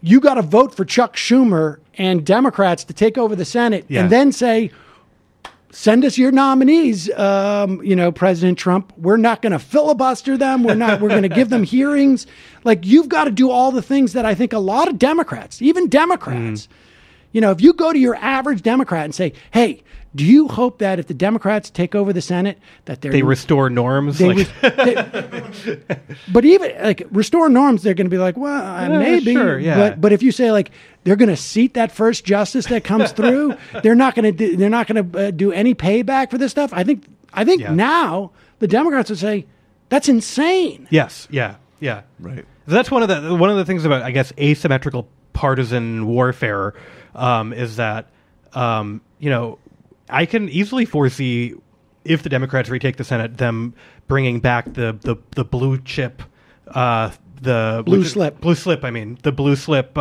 Speaker 1: you got to vote for Chuck Schumer and Democrats to take over the Senate, and then say, send us your nominees, President Trump. We're not going to filibuster them. We're going to give them hearings. Like, you've got to do all the things that I think a lot of Democrats, even Democrats, if you go to your average Democrat and say, hey, do you hope that if the Democrats take over the Senate, that they
Speaker 3: restore norms?
Speaker 1: But even restore norms, they're going to be like, well, maybe.
Speaker 3: Sure, yeah.
Speaker 1: But if you say they're going to seat that first justice that comes through, they're not going to do any payback for this stuff. I think now the Democrats would say that's insane.
Speaker 3: Yes. Yeah.
Speaker 5: Right.
Speaker 3: So that's one of the things about, I guess, asymmetrical partisan warfare is that I can easily foresee, if the Democrats retake the Senate, them bringing back the blue chip, the
Speaker 1: blue slip.
Speaker 3: The blue slip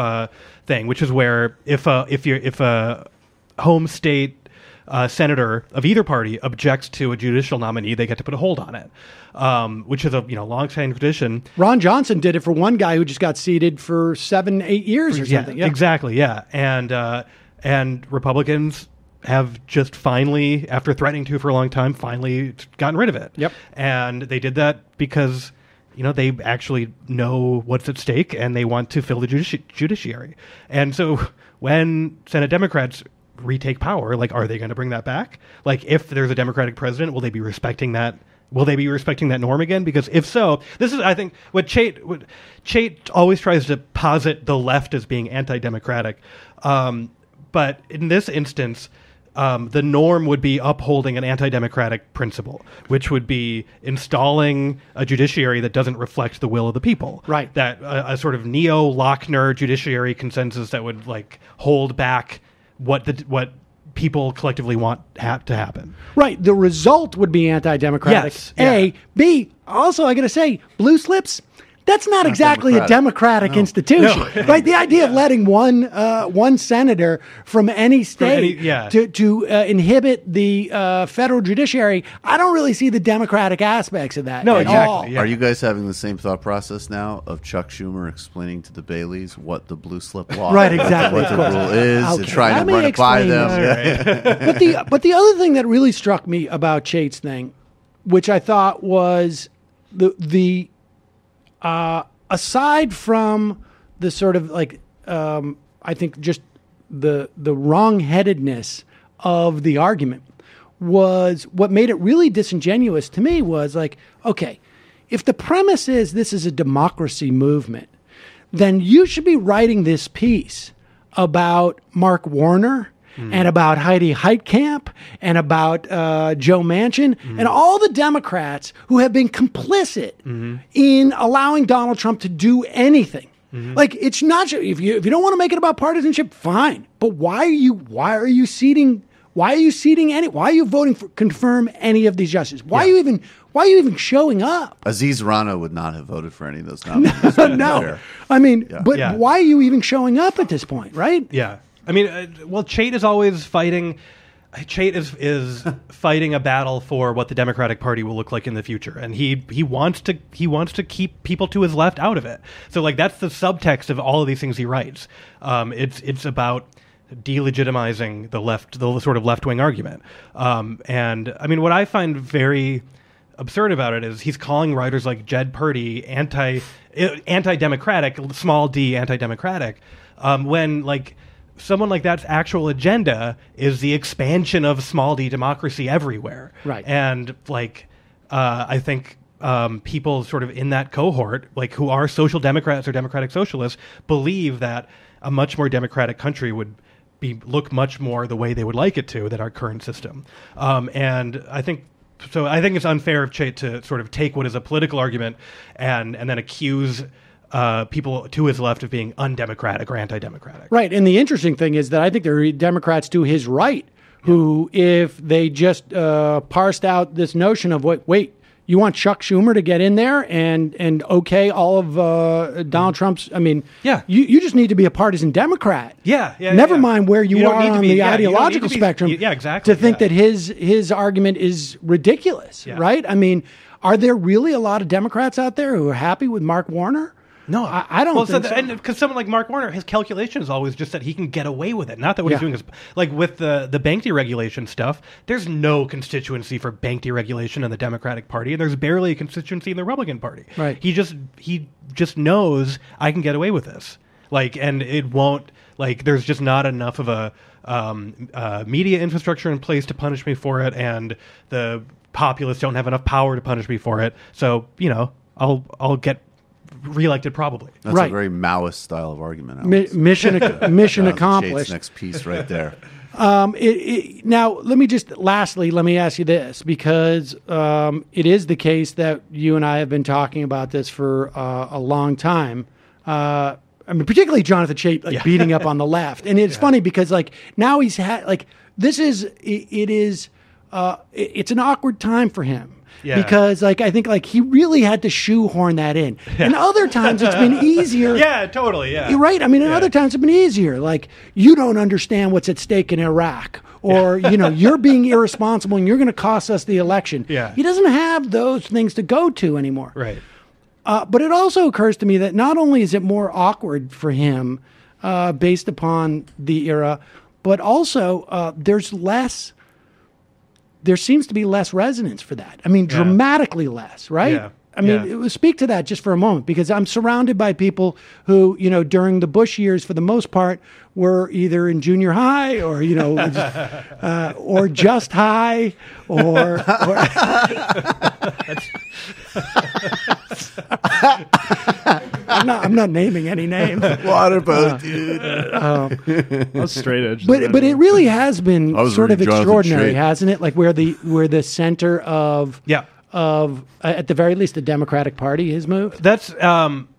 Speaker 3: thing, which is where if a home state senator of either party objects to a judicial nominee, they get to put a hold on it, which is a long-standing tradition.
Speaker 1: Ron Johnson did it for one guy who just got seated for 7-8 years or something. Yeah,
Speaker 3: exactly. Yeah, and Republicans have just finally, after threatening to for a long time, finally gotten rid of it.
Speaker 1: Yep.
Speaker 3: And they did that because, they actually know what's at stake and they want to fill the judiciary. And so when Senate Democrats retake power, are they going to bring that back? If there's a Democratic president, will they be respecting that? Will they be respecting that norm again? Because if so, this is, I think, what Chait always tries to posit the left as being anti-democratic. But in this instance, the norm would be upholding an anti-democratic principle, which would be installing a judiciary that doesn't reflect the will of the people.
Speaker 1: Right.
Speaker 3: That a sort of neo-Lochner judiciary consensus that would hold back what people collectively want to happen.
Speaker 1: Right. The result would be anti-democratic.
Speaker 3: Yes.
Speaker 1: A. B. Also, I got to say, blue slips. That's not exactly a democratic institution, right? The idea of letting one senator from any state to inhibit the federal judiciary, I don't really see the democratic aspects of that.
Speaker 3: No,
Speaker 1: at
Speaker 3: exactly.
Speaker 1: all.
Speaker 3: Yeah.
Speaker 5: Are you guys having the same thought process now of Chuck Schumer explaining to the Baileys what the blue slip law,
Speaker 1: Right, exactly.
Speaker 5: what the rule is, and
Speaker 1: Okay,
Speaker 5: trying to run it by them?
Speaker 1: But the other thing that really struck me about Chait's thing, which I thought was the aside from the sort of I think just the wrong-headedness of the argument, was what made it really disingenuous to me was okay, if the premise is this is a democracy movement, then you should be writing this piece about Mark Warner and about Heidi Heitkamp and about Joe Manchin and all the Democrats who have been complicit in allowing Donald Trump to do anything. It's not, if you don't want to make it about partisanship, fine. But why are you voting for confirm any of these justices? Why are you even showing up?
Speaker 5: Aziz Rana would not have voted for any of those nominees.
Speaker 1: No. I mean, why are you even showing up at this point, right?
Speaker 3: Yeah. I mean, Chait is always fighting. Chait is fighting a battle for what the Democratic Party will look like in the future, and he wants to keep people to his left out of it. So that's the subtext of all of these things he writes. It's about delegitimizing the left, the sort of left-wing argument. And I mean, what I find very absurd about it is he's calling writers like Jed Purdy anti-democratic, small d anti-democratic, when someone like that's actual agenda is the expansion of small d democracy everywhere.
Speaker 1: Right.
Speaker 3: And I think people sort of in that cohort, who are social democrats or democratic socialists, believe that a much more democratic country would look much more the way they would like it to than our current system. And I think it's unfair of Chait to sort of take what is a political argument and then accuse people to his left of being undemocratic or anti-democratic.
Speaker 1: Right. And the interesting thing is that I think there are Democrats to his right who, if they just parsed out this notion of, wait, you want Chuck Schumer to get in there and okay all of Donald Trump's, I mean, you just need to be a partisan Democrat. Never mind where you are on the ideological spectrum.
Speaker 3: Exactly.
Speaker 1: To think that his argument is ridiculous, right? I mean, are there really a lot of Democrats out there who are happy with Mark Warner? No, I don't think so.
Speaker 3: Because someone like Mark Warner, his calculation is always just that he can get away with it. Not that what he's doing is like with the bank deregulation stuff. There's no constituency for bank deregulation in the Democratic Party, and there's barely a constituency in the Republican Party.
Speaker 1: Right.
Speaker 3: He just knows I can get away with this. Like, and it won't. Like, there's just not enough of a media infrastructure in place to punish me for it, and the populists don't have enough power to punish me for it. So, I'll get reelected probably.
Speaker 5: That's a very Maoist style of argument. Alex.
Speaker 1: Mission accomplished.
Speaker 5: Chait's next piece right there.
Speaker 1: Now, let me ask you this, because it is the case that you and I have been talking about this for a long time. I mean, particularly Jonathan Chait, beating up on the left. And it's funny because, now he's had, it's an awkward time for him. Yeah. Because, I think, he really had to shoehorn that in. Yeah. And other times it's been easier.
Speaker 3: Yeah, totally, yeah.
Speaker 1: You're right. I mean, other times it's been easier. Like, you don't understand what's at stake in Iraq. Or, you're being irresponsible and you're going to cost us the election.
Speaker 3: Yeah.
Speaker 1: He doesn't have those things to go to anymore.
Speaker 3: Right.
Speaker 1: But it also occurs to me that not only is it more awkward for him based upon the era, but also there seems to be less resonance for that. I mean, dramatically less, right?
Speaker 3: Yeah.
Speaker 1: I mean, speak to that just for a moment, because I'm surrounded by people who, during the Bush years, for the most part, were either in junior high or, or just high or I'm not naming any names.
Speaker 5: Waterboat, dude.
Speaker 4: That's straight edge.
Speaker 1: But it really has been sort of extraordinary, hasn't it? Like where the center of at the very least the Democratic Party has moved.
Speaker 3: That's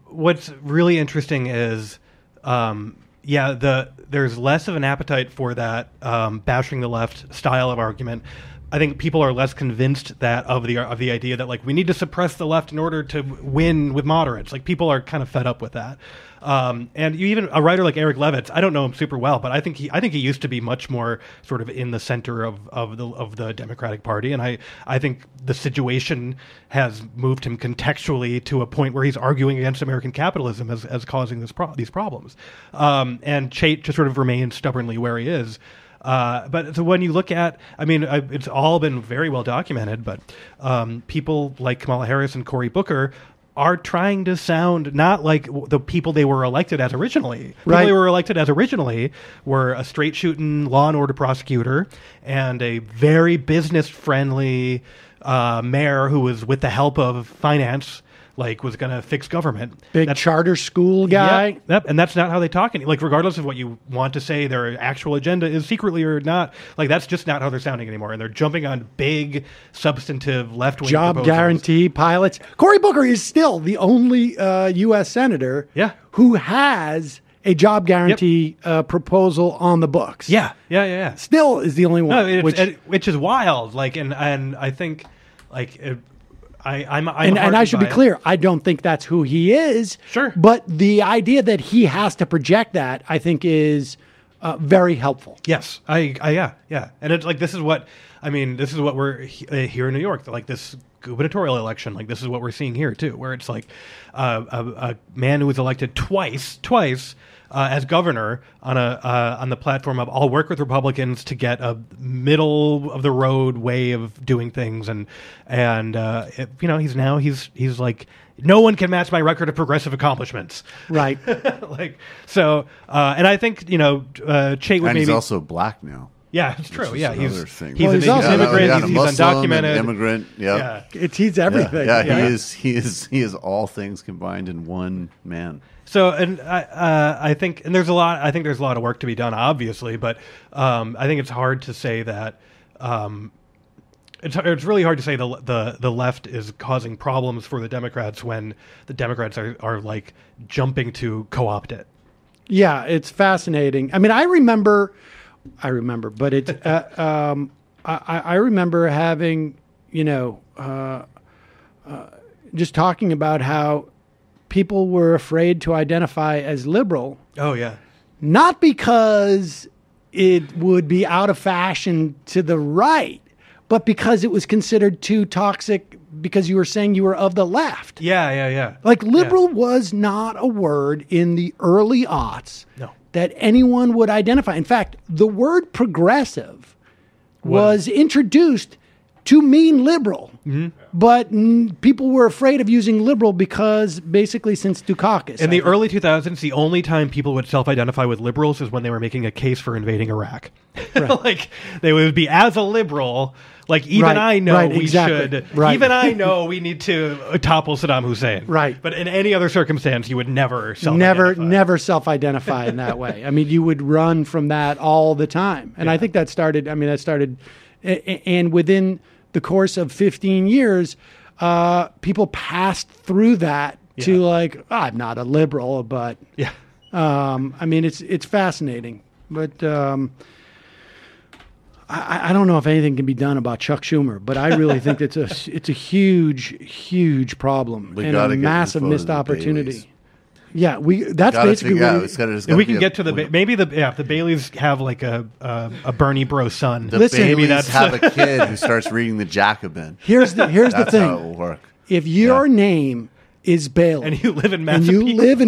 Speaker 3: what's really interesting is there's less of an appetite for that bashing the left style of argument. I think people are less convinced that of the idea that we need to suppress the left in order to win with moderates. Like, people are kind of fed up with that. And even a writer like Eric Levitz, I don't know him super well, but I think he used to be much more sort of in the center of the Democratic Party, and I think the situation has moved him contextually to a point where he's arguing against American capitalism as causing these problems. And Chait just sort of remains stubbornly where he is. But so when you look at, it's all been very well documented, but people like Kamala Harris and Cory Booker are trying to sound not like the people they were elected as originally. People they were elected as originally were a straight-shooting law and order prosecutor and a very business-friendly mayor who was, with the help of finance, was going to fix government.
Speaker 1: Big charter school guy.
Speaker 3: Yep, and that's not how they talk. Regardless of what you want to say their actual agenda is secretly or not, that's just not how they're sounding anymore. And they're jumping on big, substantive left-wing
Speaker 1: job
Speaker 3: proposals.
Speaker 1: Guarantee pilots. Cory Booker is still the only U.S. senator who has a job guarantee proposal on the books.
Speaker 3: Yeah.
Speaker 1: Still is the only one.
Speaker 3: No, which is wild. And I think
Speaker 1: I should be clear, I don't think that's who he is.
Speaker 3: Sure.
Speaker 1: But the idea that he has to project that, I think, is very helpful.
Speaker 3: Yes. Yeah. And it's this is what we're here in New York, this gubernatorial election. This is what we're seeing here too, where it's a man who was elected twice as governor on the platform of I'll work with Republicans to get a middle of the road way of doing things, and he's like, no one can match my record of progressive accomplishments.
Speaker 1: Right.
Speaker 3: So and I think Chait would
Speaker 5: and he's
Speaker 3: maybe
Speaker 5: also black now.
Speaker 3: Yeah, it's true. Yeah, he's
Speaker 5: thing.
Speaker 3: He's
Speaker 1: he's
Speaker 3: an immigrant.
Speaker 5: He's
Speaker 3: Muslim,
Speaker 5: undocumented immigrant. Yep.
Speaker 1: Yeah, he's everything.
Speaker 5: Yeah. He is all things combined in one man.
Speaker 3: So, and I think, and there's a lot of work to be done, obviously, but I think it's hard to say that. It's really hard to say the left is causing problems for the Democrats when the Democrats are jumping to co-opt it.
Speaker 1: Yeah, it's fascinating. I remember, but it's I remember having just talking about how people were afraid to identify as liberal.
Speaker 3: Oh yeah,
Speaker 1: not because it would be out of fashion to the right, but because it was considered too toxic because you were saying you were of the left.
Speaker 3: Yeah.
Speaker 1: Like liberal was not a word in the early aughts that anyone would identify. In fact, the word progressive was introduced to mean liberal. But people were afraid of using liberal because basically since Dukakis.
Speaker 3: In the early 2000s, the only time people would self-identify with liberals is when they were making a case for invading Iraq.
Speaker 1: Right.
Speaker 3: Like, they would be, as a liberal, like, even I know we should, even I know we need to topple Saddam Hussein.
Speaker 1: Right.
Speaker 3: But in any other circumstance, you would never self-identify.
Speaker 1: Never self-identify in that way. I mean, you would run from that all the time. And I think that started, and within the course of 15 years, people passed through that to like, I'm not a liberal, but I mean, it's fascinating. But I don't know if anything can be done about Chuck Schumer, but I really think it's a huge problem and a massive missed opportunity. Yeah, that's basically
Speaker 3: we can get to the maybe the Baileys have like a Bernie Bro son.
Speaker 5: The Baileys have a kid who starts reading the Jacobin.
Speaker 1: Here's the thing.
Speaker 5: That's how it will work.
Speaker 1: If your name is Bailey
Speaker 3: and you live in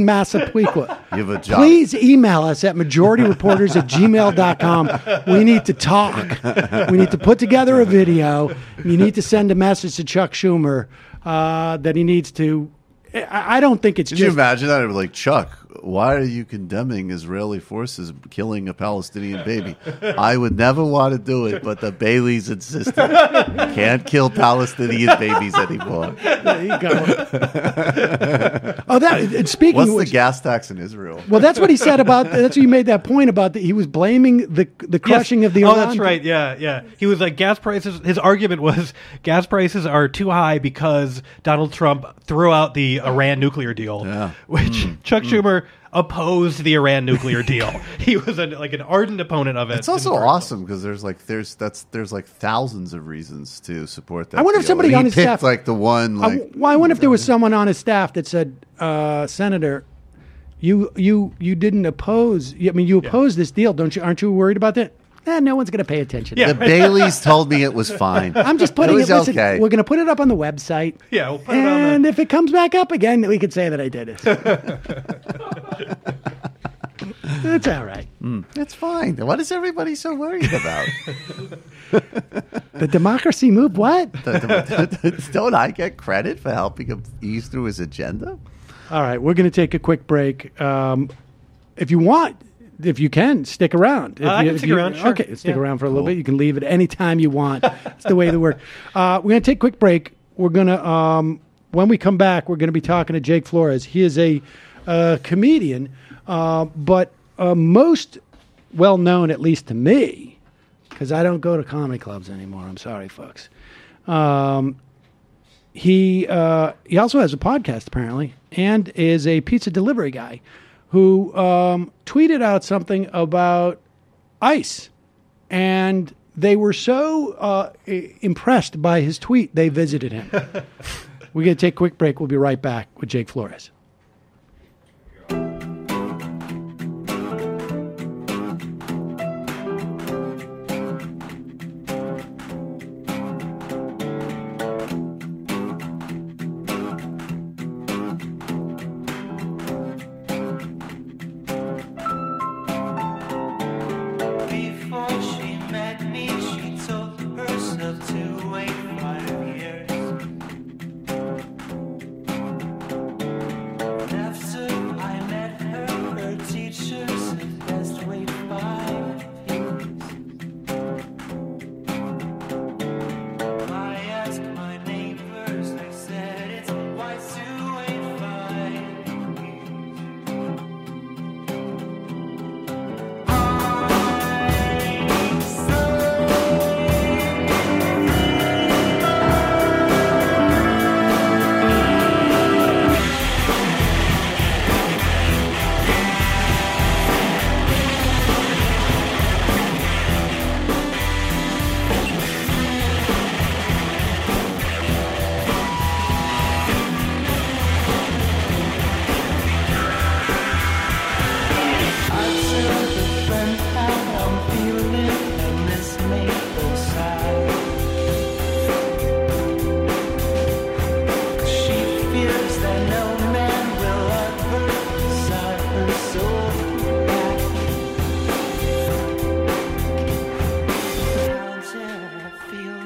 Speaker 1: Massapequa,
Speaker 5: you have a job.
Speaker 1: Please email us at majorityreporters@gmail.com. We need to talk. We need to put together a video. You need to send a message to Chuck Schumer that he needs to. I don't think it's
Speaker 5: Could you imagine that? It was like, Chuck, why are you condemning Israeli forces killing a Palestinian baby? I would never want to do it, but the Baileys insisted. You can't kill Palestinian babies anymore.
Speaker 1: There you go. Speaking
Speaker 5: What's
Speaker 1: of which,
Speaker 5: the gas tax in Israel?
Speaker 1: Well, that's what he said about. That's what you made that point about. That he was blaming the crushing of the.
Speaker 3: Oh, that's right. Yeah. He was like, gas prices. His argument was gas prices are too high because Donald Trump threw out the Iran nuclear deal, which Chuck Schumer opposed the Iran nuclear deal. He was an ardent opponent of it.
Speaker 5: It's also awesome because there's thousands of reasons to support that.
Speaker 1: I wonder if somebody on his staff,
Speaker 5: like the one. Like,
Speaker 1: I wonder if there was someone on his staff that said, "Senator, you didn't oppose. I mean, you opposed this deal, don't you? Aren't you worried about that?" No one's going to pay attention.
Speaker 5: The Baileys told me it was fine.
Speaker 1: I'm just putting it. Listen,
Speaker 5: okay.
Speaker 1: We're going to put it up on the website.
Speaker 3: Yeah, we'll put it
Speaker 1: on
Speaker 3: and
Speaker 1: if it comes back up again, we could say that I did it. That's all right.
Speaker 5: That's fine. What is everybody so worried about?
Speaker 1: The democracy move. What?
Speaker 5: Don't I get credit for helping him ease through his agenda?
Speaker 1: All right, we're going to take a quick break. If you want. If you can, stick around.
Speaker 3: I can stick around, sure.
Speaker 1: Okay, stick around for a little bit. You can leave at any time you want. That's the way they work. We're going to take a quick break. We're going to, when we come back, we're going to be talking to Jake Flores. He is a comedian, but most well-known, at least to me, because I don't go to comedy clubs anymore. I'm sorry, folks. He also has a podcast, apparently, and is a pizza delivery guy who tweeted out something about ICE. And they were so impressed by his tweet, they visited him. We're going to take a quick break. We'll be right back with Jake Flores.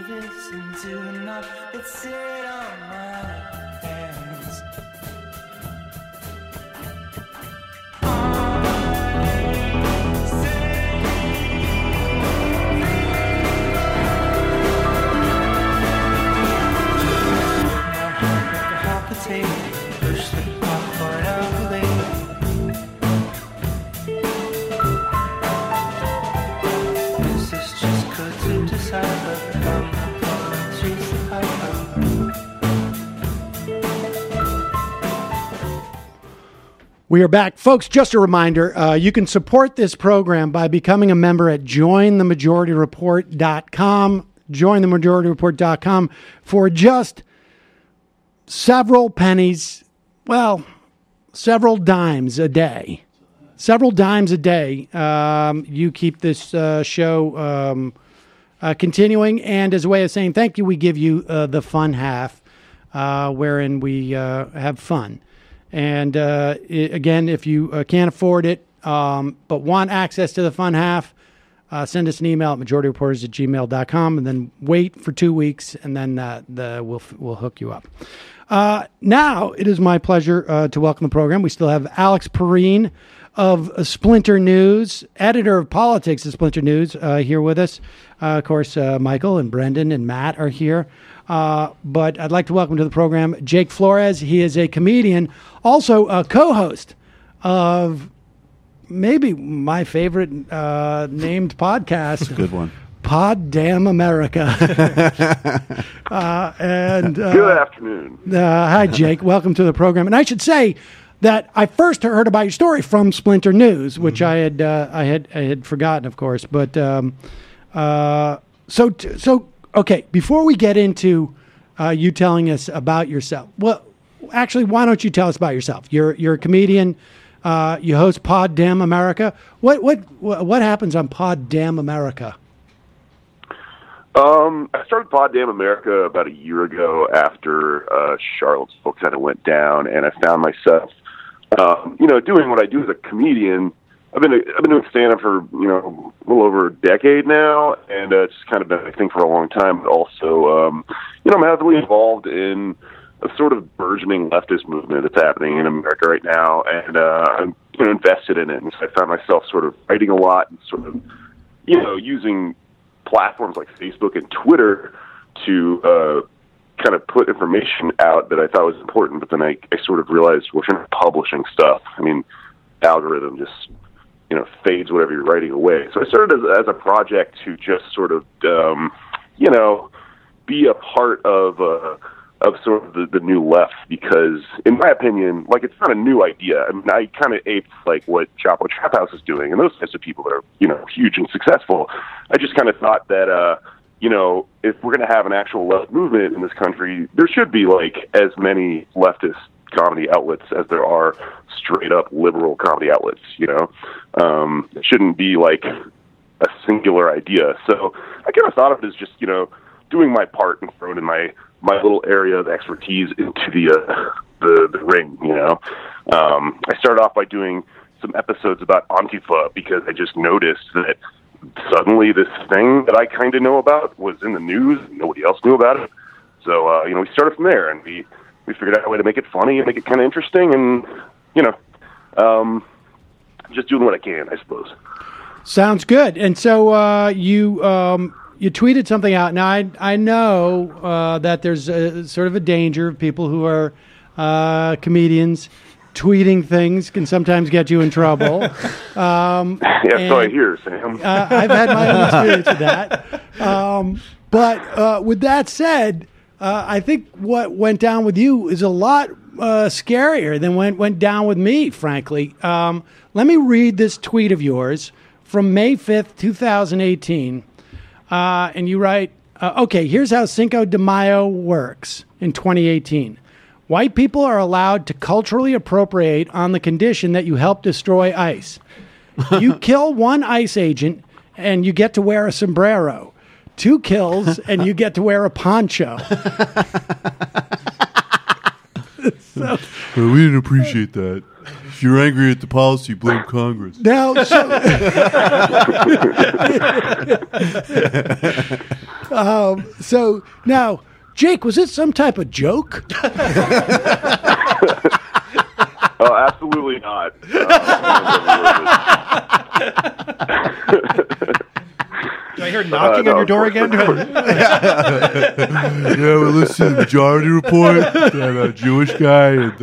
Speaker 8: listen to enough that sit on my hands. Push the popcorn out the way. This is just good to decide, but she's the piper.
Speaker 1: We are back. Folks, just a reminder, you can support this program by becoming a member at jointhemajority.report.com, jointhemajority.report.com for just several pennies, well, several dimes a day. Several dimes a day. You keep this show continuing, and as a way of saying thank you, we give you the fun half, wherein we have fun. And again, if you can't afford it but want access to the fun half, send us an email at majorityreporters@gmail.com, and then wait for 2 weeks, and then we'll hook you up. Now it is my pleasure to welcome the program. We still have Alex Pareene of Splinter News, editor of politics at Splinter News, here with us. Of course, Michael and Brendan and Matt are here. But I'd like to welcome to the program Jake Flores. He is a comedian, also a co-host of maybe my favorite named podcast.
Speaker 5: That's a good one.
Speaker 1: Damn America.
Speaker 9: Good afternoon.
Speaker 1: Hi, Jake. Welcome to the program. And I should say that I first heard about your story from Splinter News, which I had forgotten, of course. But so okay. Before we get into you telling us about yourself, well, actually, why don't you tell us about yourself? You're a comedian. You host Damn America. What happens on Damn America?
Speaker 9: I started Damn America about a year ago after Charlottesville kind of went down, and I found myself, doing what I do as a comedian. I've been doing stand-up for, a little over a decade now, and it's kind of been a thing for a long time, but also, I'm heavily involved in a sort of burgeoning leftist movement that's happening in America right now, and I'm invested in it. And so I found myself sort of writing a lot and sort of, using platforms like Facebook and Twitter to kind of put information out that I thought was important, but then I sort of realized, well, if you're not publishing stuff, algorithm just, fades whatever you're writing away. So I started as a project to just sort of, be a part of sort of the new left, because in my opinion, it's not a new idea. I kind of aped what Chapo Trap House is doing and those types of people that are, huge and successful. I just kind of thought that, if we're going to have an actual left movement in this country, there should be as many leftist comedy outlets as there are straight up liberal comedy outlets, it shouldn't be a singular idea. So I kind of thought of it as just, doing my part and throwing in my little area of expertise into the ring, I started off by doing some episodes about Antifa because I just noticed that suddenly this thing that I kind of know about was in the news and nobody else knew about it. So, we started from there, and we figured out a way to make it funny and make it kind of interesting, and, just doing what I can, I suppose.
Speaker 1: Sounds good. And so you tweeted something out. Now, I know that there's sort of a danger of people who are comedians. Tweeting things can sometimes get you in trouble.
Speaker 9: So I hear, Sam.
Speaker 1: I've had my own experience with that. But with that said, I think what went down with you is a lot scarier than went down with me, frankly. Let me read this tweet of yours from May 5th, 2018. And you write, okay, here's how Cinco de Mayo works in 2018. White people are allowed to culturally appropriate on the condition that you help destroy ICE. You kill one ICE agent and you get to wear a sombrero. 2 kills and you get to wear a poncho.
Speaker 5: Well, we didn't appreciate that. If you're angry at the policy, blame Congress.
Speaker 1: Now, So now, Jake, was it some type of joke?
Speaker 9: Oh, absolutely not.
Speaker 3: Do I hear knocking on your door again?
Speaker 5: Yeah, we listened to the Majority Report. That Jewish guy. And,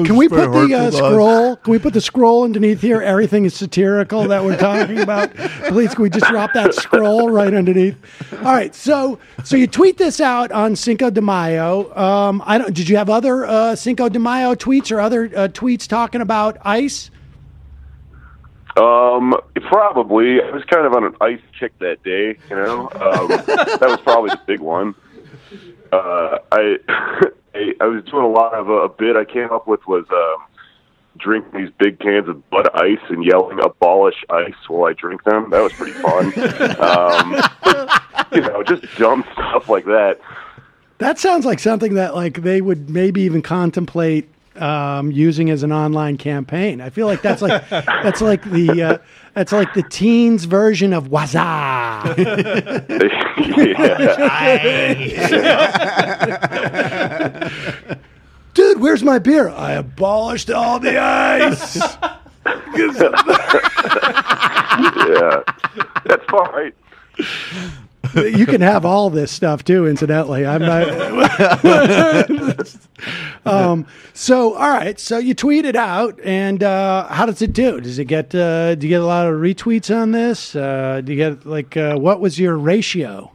Speaker 1: Can we put the scroll? Can we put the scroll underneath here? Everything is satirical that we're talking about. Please, can we just drop that scroll right underneath? All right. So you tweet this out on Cinco de Mayo. Did you have other Cinco de Mayo tweets or other tweets talking about ICE?
Speaker 9: Probably. I was kind of on an ice kick that day, you know. That was probably the big one. I was doing a lot of a bit I came up with was drinking these big cans of Bud Ice and yelling "abolish ice" while I drink them. That was pretty fun. You know, just dumb stuff like that.
Speaker 1: That sounds like something that like they would maybe even contemplate using as an online campaign. I feel like that's like the teens version of Waza. Dude, where's my beer? I abolished all the ice.
Speaker 9: Yeah, that's fine.
Speaker 1: You can have all this stuff too, incidentally. I'm not. So, all right. So you tweet it out, and how does it do? Does it get? Do you get a lot of retweets on this? Do you get like? What was your ratio?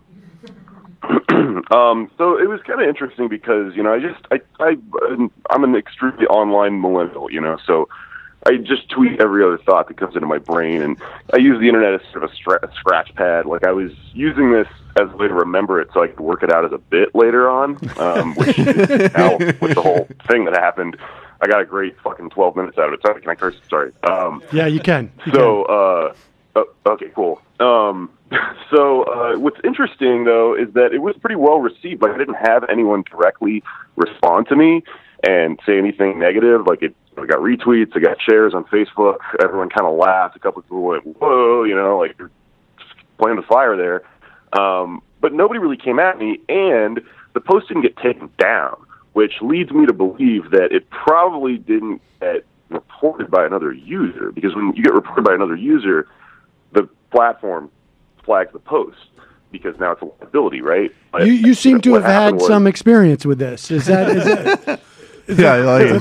Speaker 9: So it was kind of interesting because I'm an extremely online millennial, you know, so I just tweet every other thought that comes into my brain, and I use the internet as sort of a scratch pad. Like I was using this as a way to remember it so I could work it out as a bit later on, which now with the whole thing that happened, I got a great fucking 12 minutes out of it. Sorry, can I curse? Sorry.
Speaker 1: Yeah, you can.
Speaker 9: Okay, cool. What's interesting, though, is that it was pretty well received. Like, I didn't have anyone directly respond to me and say anything negative. Like, I got retweets, I got shares on Facebook. Everyone kind of laughed. A couple of people went, whoa, you know, like, you're just playing the fire there. But nobody really came at me, and the post didn't get taken down, which leads me to believe that it probably didn't get reported by another user, because when you get reported by another user, the platform flags the post because now it's a liability, right? But
Speaker 1: you seem to have had some experience with this. Is that
Speaker 5: yeah, like, it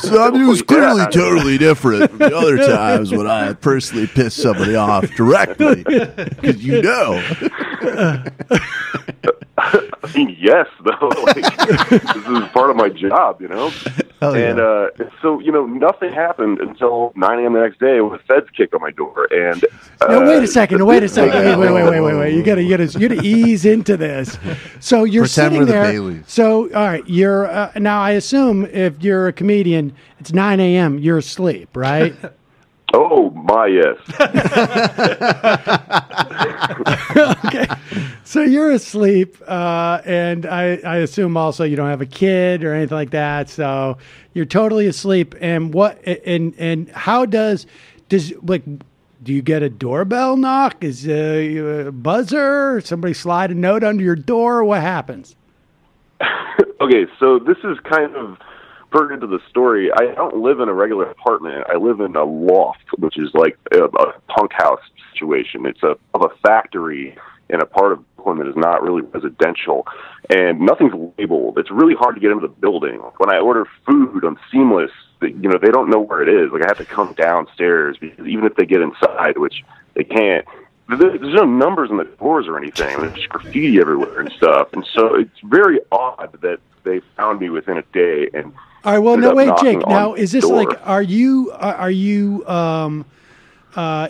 Speaker 5: was clearly totally different from the other times when I personally pissed somebody off directly, because you know.
Speaker 9: I mean, yes, though. Like, this is part of my job, you know? And so, you know, nothing happened until 9 a.m. the next day when the feds kicked on my door. And
Speaker 1: no, wait a second. Wait. You gotta ease into this. So you're sitting there. So all right, you're now. I assume if you're a comedian, it's 9 a.m. You're asleep, right?
Speaker 9: Oh my, yes.
Speaker 1: Okay, so you're asleep, and I assume also you don't have a kid or anything like that. So you're totally asleep. And what? And how does like? Do you get a doorbell knock? Is a buzzer? Somebody slide a note under your door? What happens?
Speaker 9: Okay, so this is kind of pertinent to the story. I don't live in a regular apartment. I live in a loft, which is like a punk house situation. It's of a factory in a part of Brooklyn that is not really residential, and nothing's labeled. It's really hard to get into the building. When I order food on Seamless, you know, they don't know where it is. Like, I have to come downstairs because even if they get inside, which they can't, there's no numbers on the doors or anything. There's graffiti everywhere and stuff. And so it's very odd that they found me within a day. And
Speaker 1: all right, well, no, wait, Jake. Now, is this like,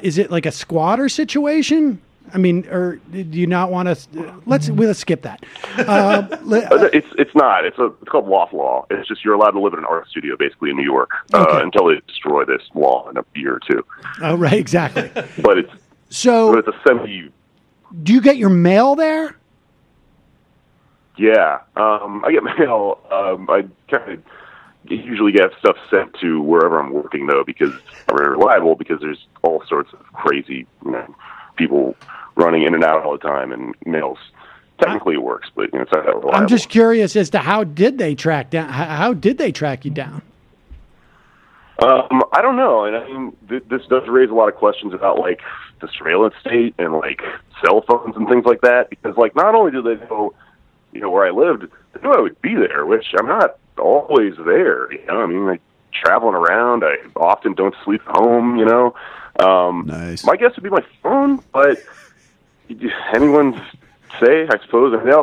Speaker 1: is it like a squatter situation? I mean, or do you not want to? Let's skip that.
Speaker 9: It's not. It's called loft law. It's just you're allowed to live in an art studio, basically in New York, until they destroy this law in a year or two.
Speaker 1: Oh, right, exactly.
Speaker 9: But it's a semi.
Speaker 1: Do you get your mail there?
Speaker 9: Yeah, I get mail. I kind of usually get stuff sent to wherever I'm working, though, because it's not very reliable, because there's all sorts of crazy, you know, people running in and out all the time, and mails. Technically, it works, but it's not that reliable.
Speaker 1: I'm just curious as to how did they track down? How did they track you down?
Speaker 9: I don't know, and I mean, this does raise a lot of questions about like the surveillance state and like cell phones and things like that. Because like, not only do they know, where I lived, they knew I would be there, which I'm not always there. I mean, like traveling around, I often don't sleep at home.
Speaker 5: Nice.
Speaker 9: My guess would be my phone, but anyone say, I suppose. And they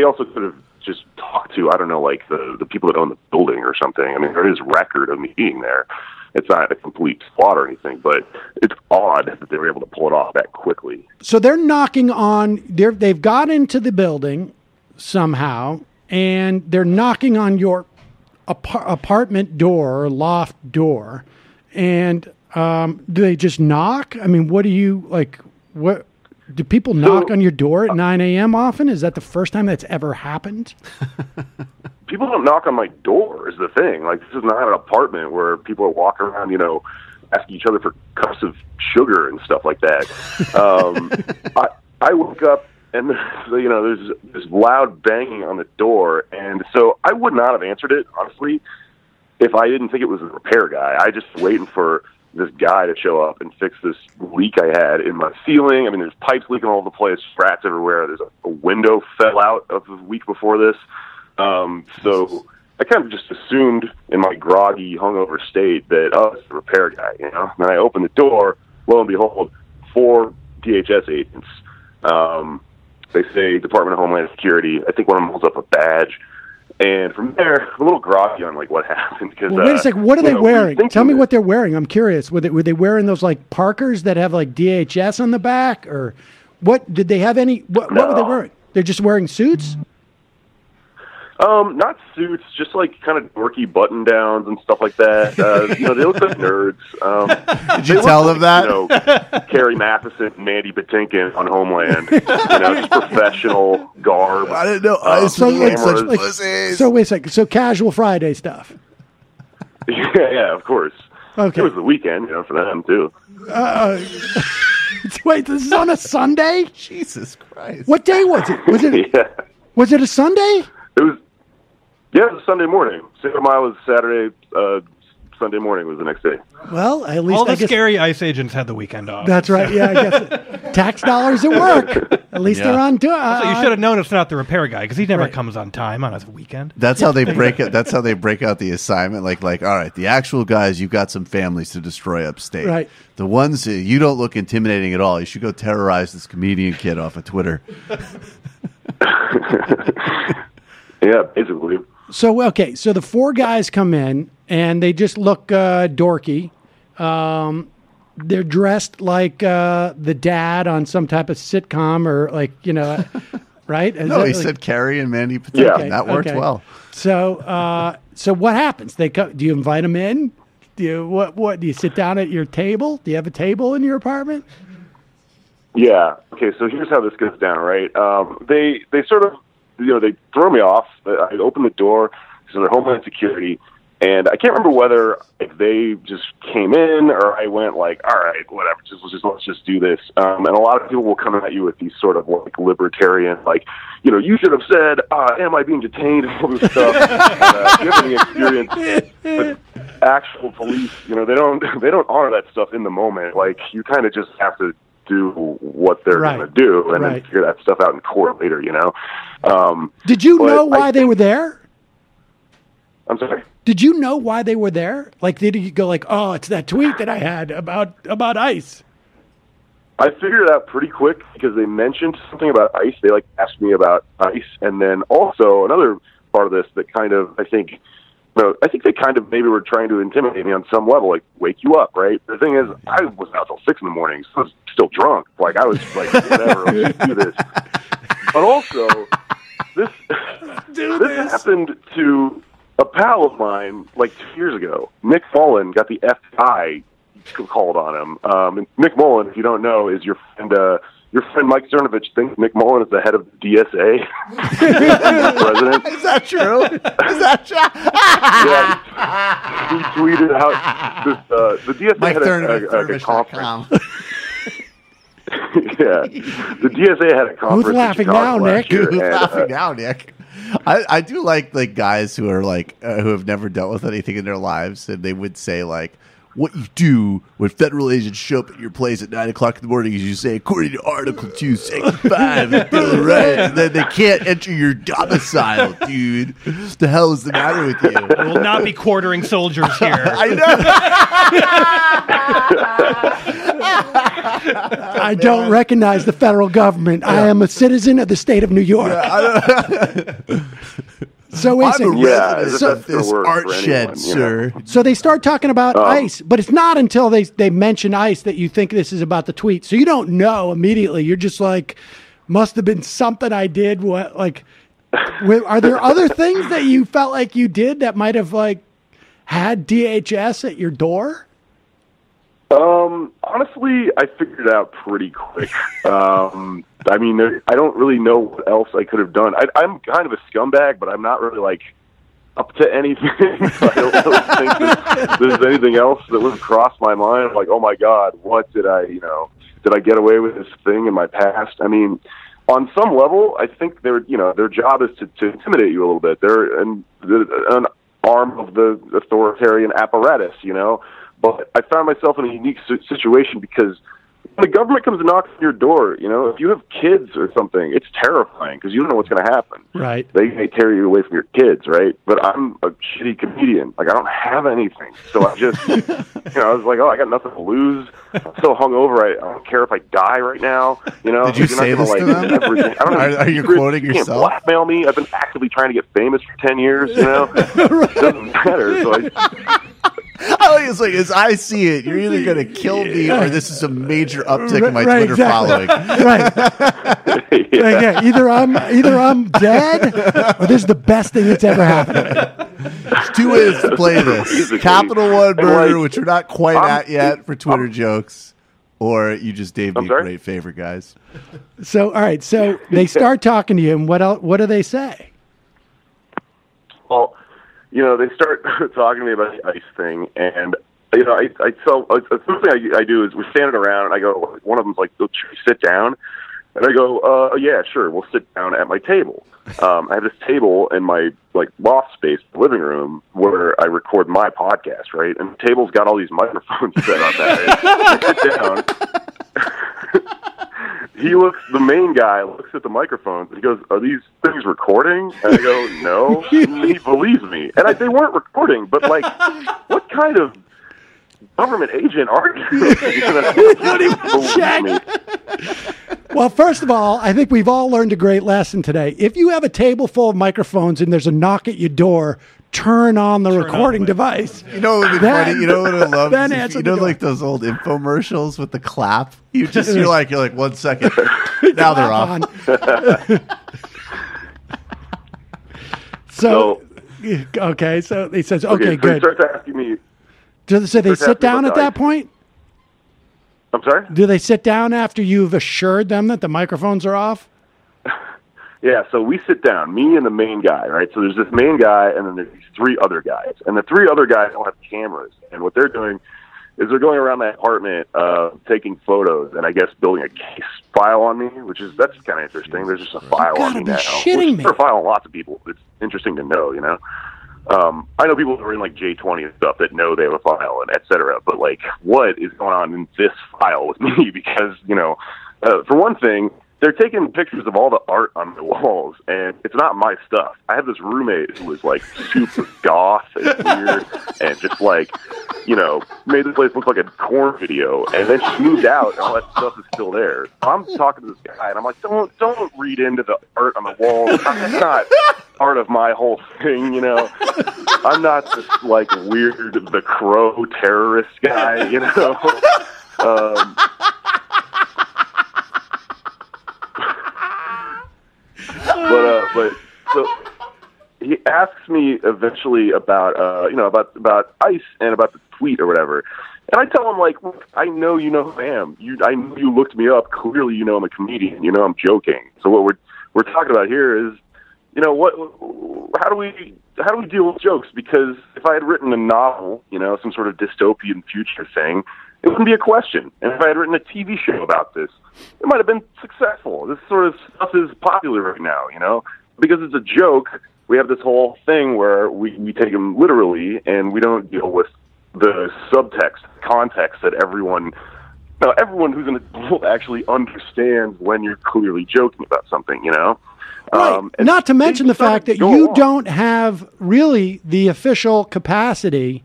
Speaker 9: also could have just talked to, I don't know, like the people that own the building or something. I mean, there is record of me being there. It's not a complete slaughter or anything, but it's odd that they were able to pull it off that quickly.
Speaker 1: So they're knocking on, they've got into the building somehow, and they're knocking on your apartment door or loft door. And do they just knock? I mean, what do you, like, what... Do people knock on your door at 9 a.m. often? Is that the first time that's ever happened?
Speaker 9: People don't knock on my door is the thing. Like, this is not an apartment where people are walking around, asking each other for cups of sugar and stuff like that. I woke up and, there's this loud banging on the door. And so I would not have answered it, honestly, if I didn't think it was a repair guy. I just waiting for this guy to show up and fix this leak I had in my ceiling. I mean, there's pipes leaking all over the place, rats everywhere. There's a window fell out of the week before this. So I kind of just assumed in my groggy, hungover state that, it's the repair guy, Then I opened the door, lo and behold, 4 DHS agents. They say Department of Homeland Security. I think one of them holds up a badge. And from there, I'm a little groggy on like what happened. Because
Speaker 1: wait a second, what are they wearing? Tell me what they're wearing. I'm curious. Were they wearing those like Parkers that have like DHS on the back, or what? Did they have any? What were they wearing? They're just wearing suits.
Speaker 9: Not suits, just like kind of dorky button downs and stuff like that. They look like nerds.
Speaker 5: Did you tell them that?
Speaker 9: Carrie Matheson and Mandy Patinkin on Homeland. Just professional garb.
Speaker 5: I didn't know.
Speaker 1: So wait a second. So casual Friday stuff.
Speaker 9: Yeah, of course.
Speaker 1: Okay.
Speaker 9: It was the weekend, for them too.
Speaker 1: Wait, this is on a Sunday?
Speaker 5: Jesus Christ!
Speaker 1: What day was it? Was it a Sunday?
Speaker 9: It was. Yeah, it was Sunday morning. 6 Mile was Saturday. Sunday morning was the next day.
Speaker 1: Well, at least
Speaker 3: all the scary ICE agents had the weekend off.
Speaker 1: That's right. Yeah, I guess tax dollars at work. At least they're on to it.
Speaker 3: So you should have known it's not the repair guy because he never comes on time on his weekend.
Speaker 5: That's how they break it. That's how they break out the assignment. Like, all right, the actual guys, you've got some families to destroy upstate.
Speaker 1: Right.
Speaker 5: The ones you don't look intimidating at all. You should go terrorize this comedian kid off of Twitter.
Speaker 9: Yeah, basically.
Speaker 1: So, okay, so the 4 guys come in, and they just look dorky. They're dressed like the dad on some type of sitcom or like, right?
Speaker 5: No, he said Carrie and Mandy Patinkin.
Speaker 9: Yeah.
Speaker 1: Okay,
Speaker 5: that worked well.
Speaker 1: So what happens? Do you invite them in? Do you sit down at your table? Do you have a table in your apartment?
Speaker 9: Yeah. Okay, so here's how this goes down, right? They sort of, they throw me off. I open the door, so they're Homeland Security, and I can't remember whether they just came in or I went like, all right, whatever, let's just do this. And a lot of people will come at you with these sort of like libertarian, like, you should have said, am I being detained and all this stuff. Do you have any experience with actual police? They don't honor that stuff in the moment. Like, you kind of just have to do what they're going to do and then figure that stuff out in court later,
Speaker 1: Did you know why they were there?
Speaker 9: I'm sorry?
Speaker 1: Did you know why they were there? Like, did you go like, oh, it's that tweet that I had about ICE?
Speaker 9: I figured it out pretty quick because they mentioned something about ICE. They asked me about ICE. And then also another part of this that kind of, I think they kind of maybe were trying to intimidate me on some level, like wake you up, right? The thing is, I was out till 6 a.m, so I was still drunk. Like, I was like, whatever, let's do this. But also, this happened to a pal of mine like 2 years ago. Nick Mullen got the FBI called on him. And Nick Mullen, if you don't know, is your friend Mike Cernovich thinks Nick Mullen is the head of the DSA. President.
Speaker 5: Is that true?
Speaker 9: Yeah, he tweeted out this, the DSA had a conference. Yeah, the DSA had a conference.
Speaker 1: Who's laughing
Speaker 9: in Chicago
Speaker 1: now,
Speaker 9: last
Speaker 1: Nick?
Speaker 9: year,
Speaker 5: Who's
Speaker 9: and,
Speaker 5: laughing now, Nick? I do like guys who are like who have never dealt with anything in their lives, and they would say like, what you do when federal agents show up at your place at 9 o'clock in the morning is you say, according to Article 2, Section 5 of the Bill of Rights, and then they can't enter your domicile, dude. What the hell is the matter with you?
Speaker 3: We will not be quartering soldiers here.
Speaker 5: I know.
Speaker 1: I don't recognize the federal government. I am a citizen of the state of New York. So wait a second.
Speaker 9: that's
Speaker 1: So,
Speaker 9: gonna
Speaker 5: This
Speaker 9: work
Speaker 5: art
Speaker 9: for
Speaker 5: shed,
Speaker 9: anyone, you
Speaker 5: sir.
Speaker 9: know?
Speaker 1: so they start talking about ICE, but it's not until they mention ICE that you think this is about the tweet. So you don't know immediately. You're just like, must have been something I did. What like? Are there other things that you felt like you did that might have like had DHS at your door?
Speaker 9: Honestly, I figured it out pretty quick. I mean, I don't really know what else I could have done. I'm kind of a scumbag, but I'm not really like up to anything. I don't really think there's anything else that would have crossed my mind. Like, oh my God, what did I get away with this thing in my past? I mean, on some level, I think their job is to intimidate you a little bit. They're an arm of the authoritarian apparatus, you know. But I found myself in a unique situation because when the government comes and knocks on your door, you know, if you have kids or something, it's terrifying because you don't know what's going to happen.
Speaker 1: Right.
Speaker 9: They may tear you away from your kids, right? But I'm a shitty comedian. Like, I don't have anything. So I just, I was like, oh, I got nothing to lose. I'm so hungover, I don't care if I die right now. You know,
Speaker 5: Did you say this to them?
Speaker 9: I don't know.
Speaker 5: Are you quoting
Speaker 9: You can't
Speaker 5: yourself?
Speaker 9: blackmail me. I've been actively trying to get famous for 10 years, you know? It doesn't matter. So
Speaker 5: I like it's like as I see it, you're either going to kill me or this is a major uptick in my
Speaker 1: Right,
Speaker 5: Twitter
Speaker 1: exactly.
Speaker 5: following.
Speaker 1: Right. Yeah, either I'm dead or this is the best thing that's ever happened.
Speaker 5: There's two ways to play this:
Speaker 9: Basically.
Speaker 5: Capital One murder,
Speaker 9: Like,
Speaker 5: which we're not quite at yet for Twitter jokes, or you just gave me a
Speaker 9: sorry?
Speaker 5: great favor, guys.
Speaker 1: So all right, so they start talking to you, and what else? What do they say?
Speaker 9: Well, you know, they start talking to me about the ICE thing, and you know, the first thing I do is we're standing around, and I go, one of them's like, "Should we sit down?" And I go, "Yeah, sure, we'll sit down at my table." I have this table in my loft space, living room, where I record my podcast, right? And the table's got all these microphones set up at it. I sit down. The main guy looks at the microphones and he goes, "Are these things recording?" And I go, "No." And he believes me. And they weren't recording, but what kind of government agent are you?
Speaker 1: Don't even check. Well, first of all, I think we've all learned a great lesson today. If you have a table full of microphones and there's a knock at your door, turn on the recording device.
Speaker 5: You know what would be funny? You know what I love?
Speaker 1: Then
Speaker 5: Is
Speaker 1: answer
Speaker 5: you
Speaker 1: the
Speaker 5: know,
Speaker 1: door.
Speaker 5: like those old infomercials with the clap. You're like 1 second. Now they're off.
Speaker 1: So okay, so he says, okay,
Speaker 9: So he
Speaker 1: good.
Speaker 9: starts asking me,
Speaker 1: So they
Speaker 9: starts
Speaker 1: sit
Speaker 9: asking
Speaker 1: down
Speaker 9: about
Speaker 1: at
Speaker 9: the
Speaker 1: that
Speaker 9: ICE.
Speaker 1: point?
Speaker 9: I'm sorry?
Speaker 1: Do they sit down after you've assured them that the microphones are off?
Speaker 9: Yeah, so we sit down, me and the main guy, right? So there's this main guy, and then there's these three other guys. And the three other guys don't have cameras. And what they're doing is they're going around my apartment taking photos and I guess building a case file on me, that's kind of interesting. There's just a file on me now.
Speaker 1: Shitting me.
Speaker 9: They're a file on lots of people. It's interesting to know, you know? I know people who are in J20 and stuff that know they have a file and et cetera, but what is going on in this file with me? Because, for one thing, they're taking pictures of all the art on the walls, and it's not my stuff. I have this roommate who was super goth and weird, and just made the place look like a corn video. And then she moved out, and all that stuff is still there. So I'm talking to this guy, and I'm like, don't read into the art on the walls. That's not part of my whole thing, you know. I'm not this weird the Crow terrorist guy, you know. But so he asks me eventually about about ICE and about the tweet or whatever, and I tell him look, I know you know who I am. I know you looked me up. Clearly, you know I'm a comedian. You know I'm joking. So what we're talking about here is, how do we deal with jokes? Because if I had written a novel, some sort of dystopian future thing, it wouldn't be a question. And if I had written a TV show about this, it might have been successful. This sort of stuff is popular right now, you know? Because it's a joke, we have this whole thing where we take them literally, and we don't deal with the subtext, context that everyone who's an adult actually understands when you're clearly joking about something, you know?
Speaker 1: Right. Not to mention the fact that you don't have really the official capacity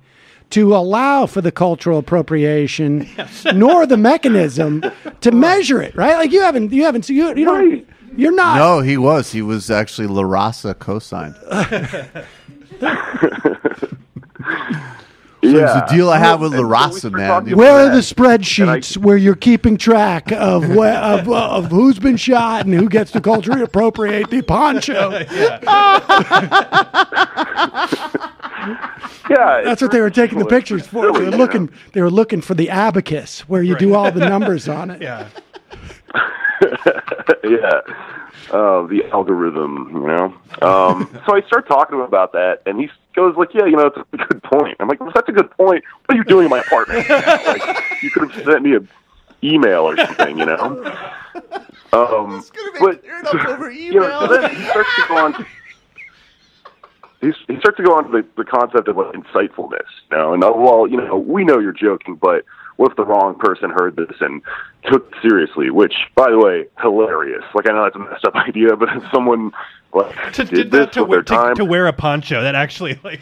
Speaker 1: to allow for the cultural appropriation, nor the mechanism to measure it, right? Like you don't, you're not.
Speaker 5: No, he was actually La Raza co-signed. So it's a deal I have with La Raza, man.
Speaker 1: Where are the spreadsheets where you're keeping track of of who's been shot and who gets to culturally appropriate the poncho?
Speaker 9: Yeah,
Speaker 1: that's what they were taking the pictures for. They were looking for the abacus where you do all the numbers on it.
Speaker 3: Yeah.
Speaker 9: Yeah. The algorithm, you know. So I start talking to him about that, and he goes like, "Yeah, you know, it's a good point." I'm like, "Well, that's a good point. What are you doing in my apartment? Like, you could have sent me an email or something, you know." But
Speaker 5: over email.
Speaker 9: You know, so then he starts to go on. He starts to go on to the concept of like insightfulness, you know, and well, you know, we know you're joking, but what if the wrong person heard this and took it seriously? Which, by the way, hilarious. Like, I know that's a messed up idea, but if someone like
Speaker 3: to wear a poncho, that actually like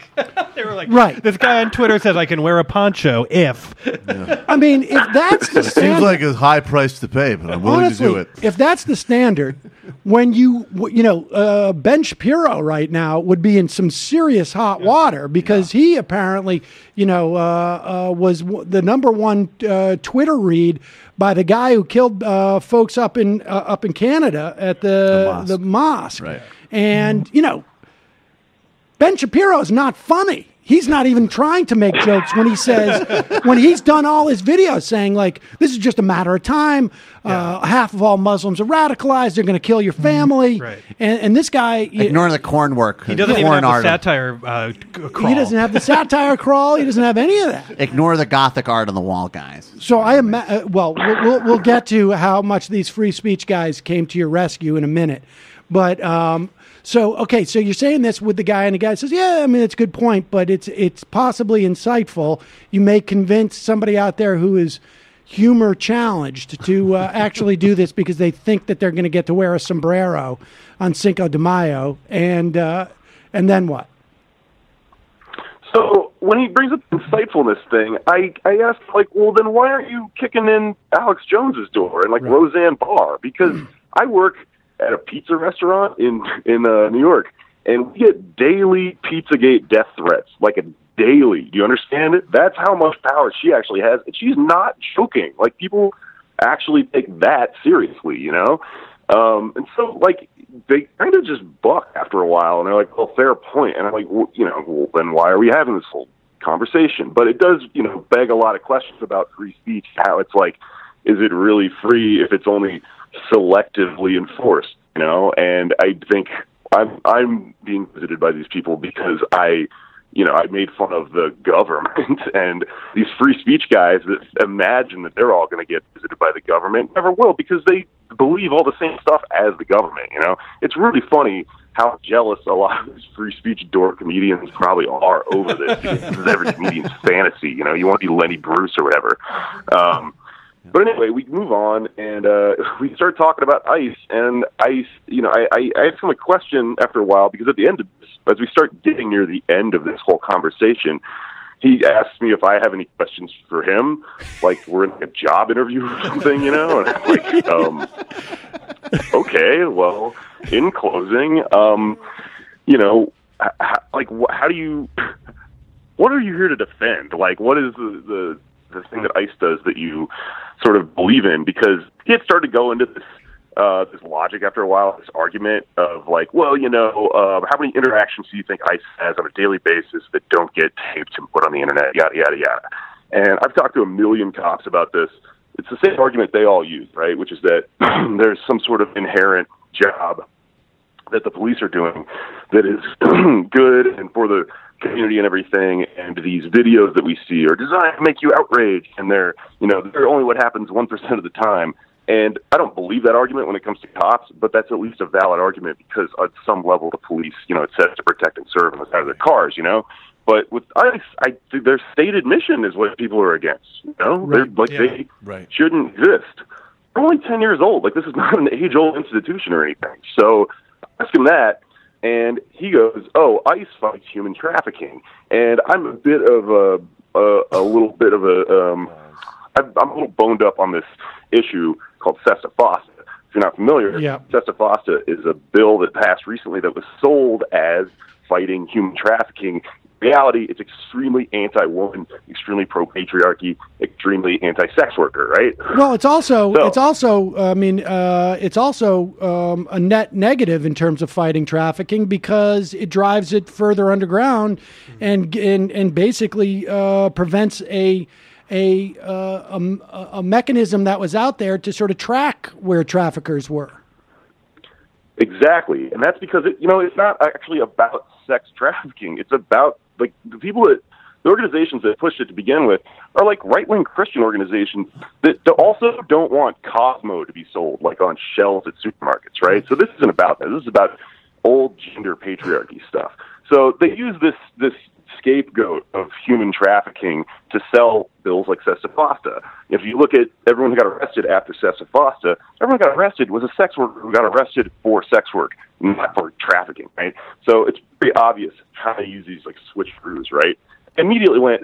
Speaker 3: they were like, right. This guy on Twitter says I can wear a poncho if.
Speaker 5: Yeah.
Speaker 1: I mean, if that's the standard,
Speaker 5: seems like a high price to pay, but I'm willing to do it.
Speaker 1: If that's the standard, when Ben Shapiro right now would be in some serious hot water because he apparently, was the number one Twitter read by the guy who killed folks up in Canada at the mosque.
Speaker 5: Right.
Speaker 1: And, Ben Shapiro is not funny. He's not even trying to make jokes when he says, when he's done all his videos saying, like, this is just a matter of time. Half of all Muslims are radicalized. They're going to kill your family. Right. And this guy...
Speaker 5: Ignoring the corn work.
Speaker 3: He doesn't even have the satire crawl.
Speaker 1: He doesn't have the satire crawl. He doesn't have any of that.
Speaker 5: Ignore the Gothic art on the wall, guys.
Speaker 1: So we'll get to how much these free speech guys came to your rescue in a minute. But... So you're saying this with the guy, and the guy says, yeah, I mean, it's a good point, but it's possibly insightful. You may convince somebody out there who is humor challenged to actually do this because they think that they're going to get to wear a sombrero on Cinco de Mayo, and then what?
Speaker 9: So when he brings up the insightfulness thing, I asked, like, well, then why aren't you kicking in Alex Jones's door and, like, Roseanne Barr? Because I work at a pizza restaurant in New York, and we get daily Pizzagate death threats, like a daily. Do you understand it? That's how much power she actually has, and she's not joking. Like, people actually take that seriously, you know? And so, like, they kind of just buck after a while, and they're like, well, fair point. And I'm like, well, then why are we having this whole conversation? But it does, beg a lot of questions about free speech, how it's like, is it really free if it's only selectively enforced, and I think I'm being visited by these people because I made fun of the government, and these free speech guys that imagine that they're all going to get visited by the government never will, because they believe all the same stuff as the government. It's really funny how jealous a lot of these free speech dork comedians probably are over this. This is every comedian's fantasy. You want to be Lenny Bruce or whatever. But anyway, we move on, and we start talking about ICE, and ICE, I asked him a question after a while, because at the end of this, as we start getting near the end of this whole conversation, he asked me if I have any questions for him, like we're in a job interview or something, and I'm like, okay, well, in closing, how do you, what are you here to defend? Like, what is the thing that ICE does that you sort of believe in? Because he had started to go into this this logic after a while, this argument of like, well, how many interactions do you think ICE has on a daily basis that don't get taped and put on the internet, yada, yada, yada. And I've talked to a million cops about this. It's the same argument they all use, right? Which is that there's some sort of inherent job that the police are doing that is good and for the community and everything, and these videos that we see are designed to make you outraged, and they're only what happens 1% of the time. And I don't believe that argument when it comes to cops, but that's at least a valid argument because at some level the police, it's set to protect and serve on the side of their cars, But with ICE, I think their stated mission is what people are against.
Speaker 1: Right.
Speaker 9: They shouldn't exist. They're only 10 years old. Like, this is not an age-old institution or anything. So I ask him that, and he goes, "Oh, ICE fights human trafficking." And I'm a bit of I'm a little boned up on this issue called Sesta Foster. If you're not familiar, Sesta Foster is a bill that passed recently that was sold as fighting human trafficking. In reality, it's extremely anti-woman, extremely pro-patriarchy, extremely anti-sex worker, right?
Speaker 1: Well, it's also a net negative in terms of fighting trafficking because it drives it further underground and basically prevents a mechanism that was out there to sort of track where traffickers were.
Speaker 9: Exactly, and that's because it's not actually about sex trafficking. It's about the organizations that pushed it to begin with are like right-wing Christian organizations that also don't want Cosmo to be sold like on shelves at supermarkets, right? So this isn't about that. This is about old gender patriarchy stuff. So they use this scapegoat of human trafficking to sell bills like Sesta Foster. If you look at everyone who got arrested after Sesta Foster, everyone who got arrested was a sex worker who got arrested for sex work, not for trafficking, right? So it's pretty obvious how they use these switcheroos, right? Immediately when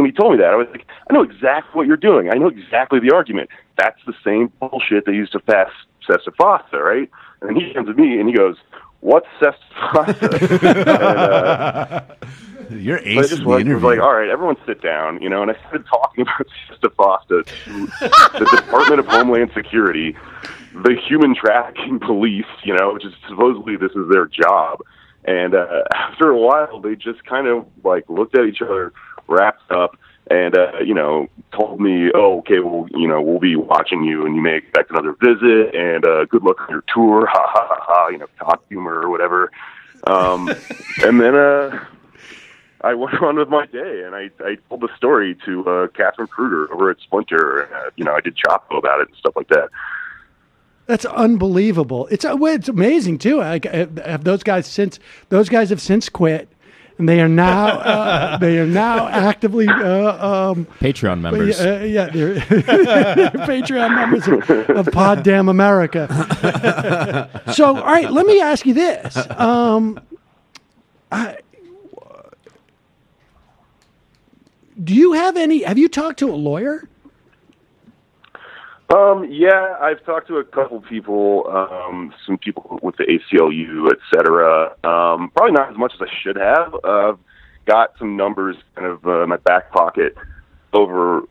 Speaker 9: he told me that, I was like, I know exactly what you're doing. I know exactly the argument. That's the same bullshit they used to pass Sesta Foster, right? And then he comes to me and he goes, "What's Sesta Foster?"
Speaker 5: You're ace in the interview.
Speaker 9: Was like, all right, everyone sit down, and I started talking about Sesta Foster to the Department of Homeland Security, the human trafficking police, which is supposedly this is their job. And after a while, they just kind of looked at each other, wrapped up, and told me, "Oh, okay, well, we'll be watching you, and you may expect another visit, and good luck on your tour, ha ha ha ha, cock humor or whatever." And then I went on with my day, and I told the story to Catherine Kruger over at Splinter, and I did Chapo about it and stuff like that.
Speaker 1: That's unbelievable. It's amazing too. Those guys have since quit, and they are now actively
Speaker 10: Patreon members.
Speaker 1: They're Patreon members of Pod Damn America. So, all right, let me ask you this. Have you talked to a lawyer?
Speaker 9: Yeah, I've talked to a couple people, some people with the ACLU, et cetera. Probably not as much as I should have. I've got some numbers kind of in my back pocket over,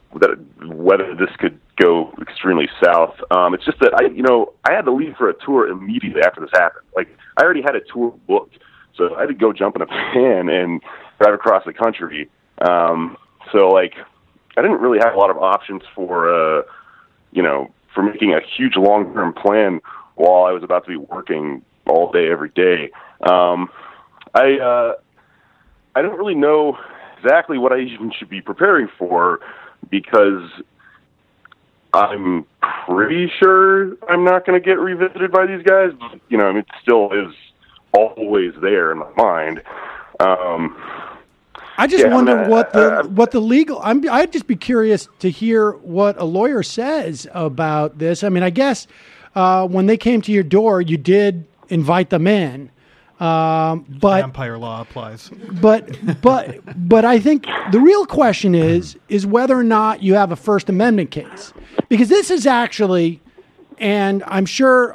Speaker 9: whether this could go extremely south. It's just that I had to leave for a tour immediately after this happened. I already had a tour booked, so I had to go jump in a van and drive across the country. I didn't really have a lot of options for making a huge long-term plan while I was about to be working all day, every day. I don't really know exactly what I even should be preparing for because I'm pretty sure I'm not going to get revisited by these guys. But, it still is always there in my mind.
Speaker 1: I just wonder what the legal. I'd just be curious to hear what a lawyer says about this. I mean, I guess when they came to your door, you did invite them in, but
Speaker 3: vampire law applies.
Speaker 1: But I think the real question is whether or not you have a First Amendment case, because this is actually, and I'm sure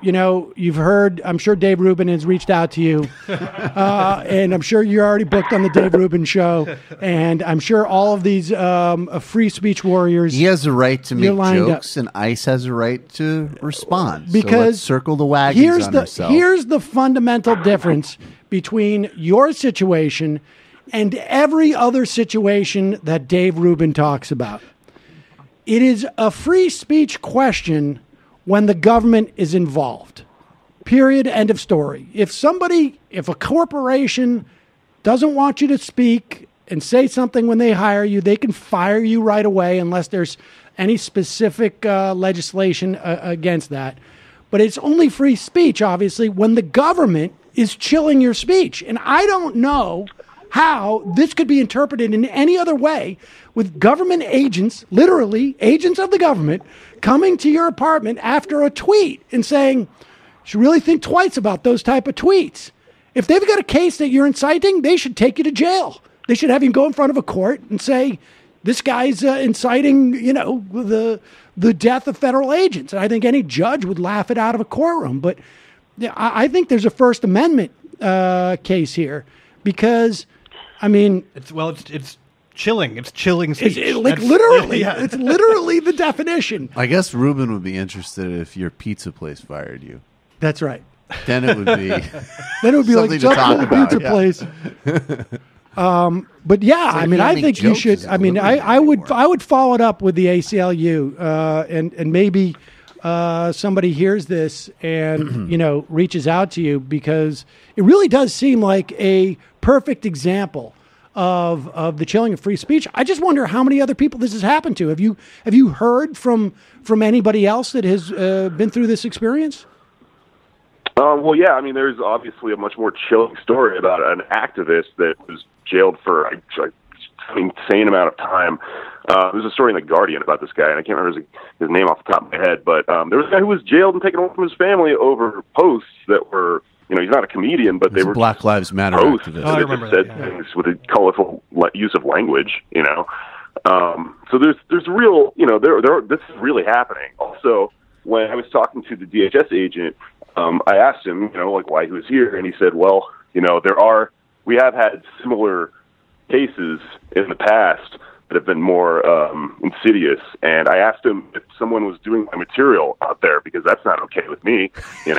Speaker 1: you've heard. I'm sure Dave Rubin has reached out to you, and I'm sure you're already booked on the Dave Rubin show. And I'm sure all of these free speech warriors.
Speaker 5: He has a right to make jokes, and ICE has a right to respond.
Speaker 1: Because
Speaker 5: so let's circle the wagons on ourselves.
Speaker 1: Here's the fundamental difference between your situation and every other situation that Dave Rubin talks about. It is a free speech question when the government is involved. Period. End of story. If a corporation doesn't want you to speak and say something when they hire you, they can fire you right away unless there's any specific legislation against that. But it's only free speech, obviously, when the government is chilling your speech. And I don't know how this could be interpreted in any other way with government agents, literally agents of the government, coming to your apartment after a tweet and saying, you should really think twice about those type of tweets. If they've got a case that you're inciting, they should take you to jail. They should have you go in front of a court and say, this guy's inciting, the death of federal agents. And I think any judge would laugh it out of a courtroom. But I think there's a First Amendment case here because, I mean,
Speaker 3: it's chilling. It's chilling speech.
Speaker 1: Literally, it's literally the definition.
Speaker 5: I guess Ruben would be interested if your pizza place fired you.
Speaker 1: That's right.
Speaker 5: Then it would be.
Speaker 1: Then it would be like
Speaker 5: something to talk about.
Speaker 1: Pizza place. But yeah, I mean, I think you should. I mean, I would follow it up with the ACLU, and maybe somebody hears this and reaches out to you because it really does seem like a perfect example of the chilling of free speech. I just wonder how many other people this has happened to. Have you heard from anybody else that has been through this experience?
Speaker 9: Well, yeah. I mean, there's obviously a much more chilling story about an activist that was jailed for an insane amount of time. There's a story in The Guardian about this guy, and I can't remember his name off the top of my head, but there was a guy who was jailed and taken away from his family over posts that were, he's not a comedian, but they were
Speaker 5: Black Lives Matter
Speaker 9: posts
Speaker 5: activists.
Speaker 9: that just said things with a colorful use of language, So there's real, this is really happening. Also, when I was talking to the DHS agent, I asked him, why he was here, and he said, well, we have had similar cases in the past that have been more insidious, and I asked him if someone was doing my material out there, because that's not okay with me, Sorry,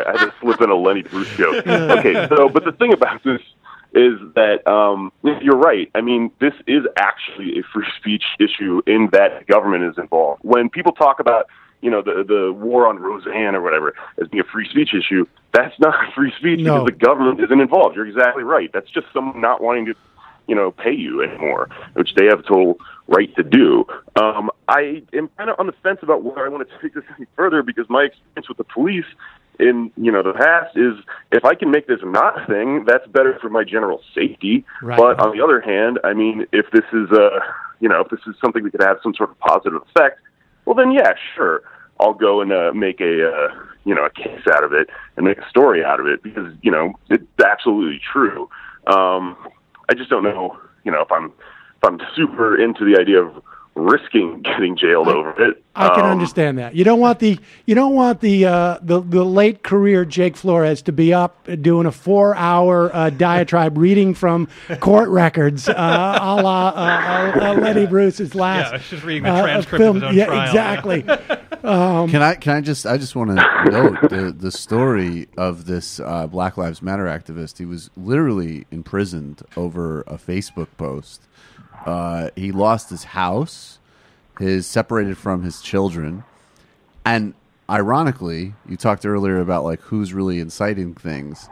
Speaker 9: I had to slip in a Lenny Bruce joke. Okay, but the thing about this is that you're right. I mean, this is actually a free speech issue in that the government is involved. When people talk about the war on Roseanne or whatever as being a free speech issue, that's not free speech because the government isn't involved. You're exactly right. That's just someone not wanting to, pay you anymore, which they have total right to do. I am kind of on the fence about whether I want to take this any further because my experience with the police in, the past is if I can make this not a thing, that's better for my general safety. Right. But on the other hand, I mean, if this is if this is something that could have some sort of positive effect, well, then, yeah, sure, I'll go and make a case out of it and make a story out of it because, it's absolutely true. I just don't know, if I'm super into the idea of risking getting jailed over it.
Speaker 1: I can understand that. You don't want the late career Jake Flores to be up doing a 4-hour diatribe reading from court records, a la Lenny Bruce's last.
Speaker 3: Yeah, just reading the transcript of his own trial.
Speaker 1: Exactly.
Speaker 5: I just want to note the story of this Black Lives Matter activist. He was literally imprisoned over a Facebook post. He lost his house, separated from his children, and ironically, you talked earlier about like who's really inciting things.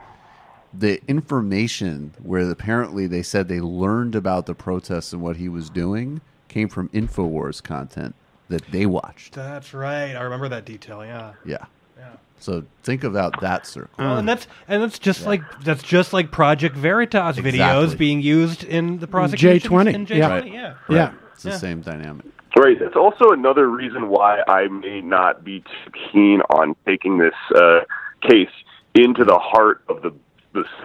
Speaker 5: The information where apparently they said they learned about the protests and what he was doing came from InfoWars content that they watched.
Speaker 3: That's right. I remember that detail. Yeah.
Speaker 5: Yeah. So think about that circle.
Speaker 3: Well, and that's just like Project Veritas videos being used in the prosecution
Speaker 1: J20.
Speaker 3: J20.
Speaker 5: Right.
Speaker 3: Yeah.
Speaker 5: It's the same dynamic.
Speaker 9: Right. That's also another reason why I may not be too keen on taking this case into the heart of the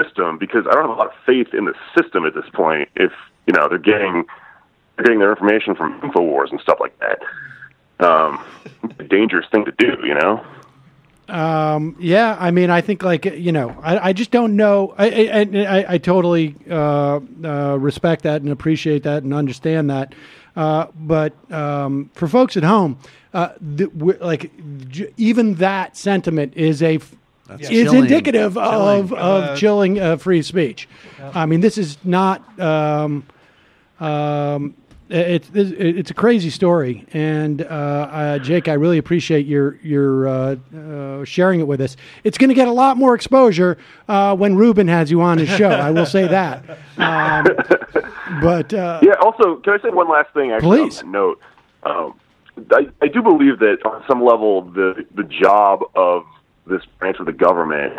Speaker 9: system because I don't have a lot of faith in the system at this point. If they're getting their information from InfoWars and stuff like that, it's a dangerous thing to do.
Speaker 1: Yeah, I mean, I think I just don't know. I totally respect that and appreciate that and understand that. But for folks at home, even that sentiment is indicative of chilling free speech. Yeah. I mean, this is not. It's a crazy story, and Jake, I really appreciate your sharing it with us. It's going to get a lot more exposure when Ruben has you on his show. I will say that. But
Speaker 9: yeah. Also, can I say one last thing? Actually,
Speaker 1: please.
Speaker 9: On that note, I do believe that on some level, the job of this branch of the government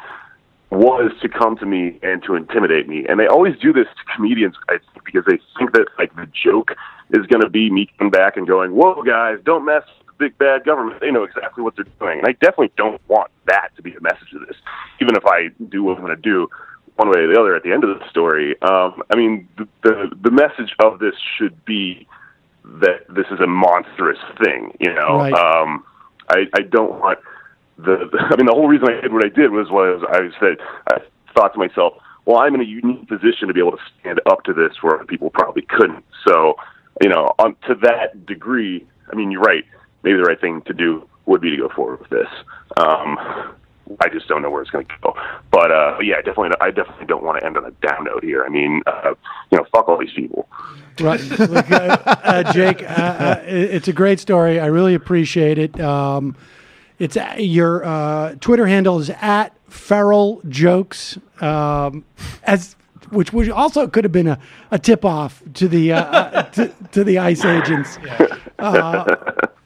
Speaker 9: was to come to me and to intimidate me. And they always do this to comedians, I think, because they think that like the joke is going to be me coming back and going, whoa, guys, don't mess with the big bad government. They know exactly what they're doing. And I definitely don't want that to be the message of this, even if I do what I'm going to do one way or the other at the end of the story. I mean, the message of this should be that this is a monstrous thing, you know?
Speaker 1: Right.
Speaker 9: I don't want... I mean, the whole reason I did what I did was I thought to myself, well, I'm in a unique position to be able to stand up to this where other people probably couldn't. So, you know, to that degree, I mean, you're right. Maybe the right thing to do would be to go forward with this. I just don't know where it's going to go. But yeah, I definitely don't want to end on a down note here. I mean, you know, fuck all these people.
Speaker 1: Right. Look, Jake, it's a great story. I really appreciate it. It's your Twitter handle is at Feral Jokes, which also could have been a tip off to the to the ICE agents.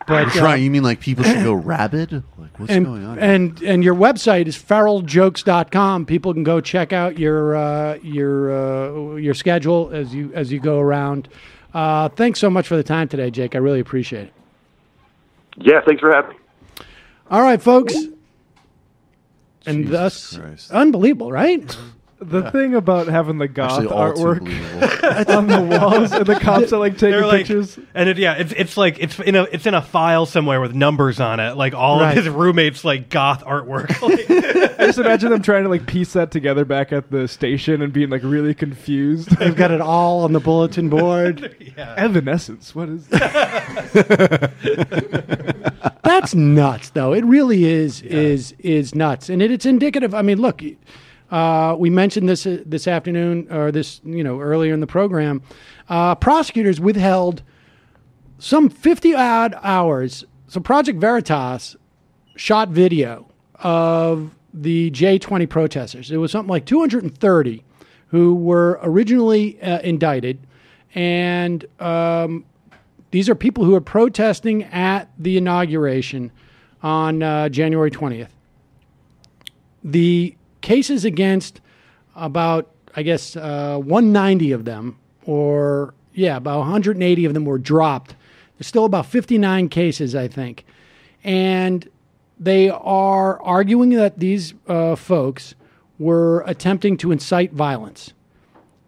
Speaker 1: But
Speaker 5: you mean like people should go rabid? Like what's going on?
Speaker 1: And your website is feraljokes.com. People can go check out your schedule as you go around. Thanks so much for the time today, Jake. I really appreciate it.
Speaker 9: Yeah, thanks for having me.
Speaker 1: All right, folks. And
Speaker 5: Jesus
Speaker 1: thus,
Speaker 5: Christ.
Speaker 1: Unbelievable, right?
Speaker 4: The thing about having the goth
Speaker 5: Actually, all too
Speaker 4: artwork
Speaker 5: believable.
Speaker 4: on the walls and the cops are like taking pictures.
Speaker 3: And it's in a file somewhere with numbers on it, like all
Speaker 1: Right.
Speaker 3: of his roommates like goth artwork.
Speaker 4: I just imagine them trying to like piece that together back at the station and being like really confused.
Speaker 1: They've got it all on the bulletin board.
Speaker 4: Evanescence, what is that?
Speaker 1: That's nuts, though. It really is nuts, and it's indicative. I mean, look, we mentioned this afternoon, or this earlier in the program. Prosecutors withheld some 50-odd hours. So Project Veritas shot video of the J20 protesters. It was something like 230 who were originally indicted, and these are people who are protesting at the inauguration on January 20th. The cases against about, 190 of them, about 180 of them were dropped. There's still about 59 cases, I think. And they are arguing that these folks were attempting to incite violence.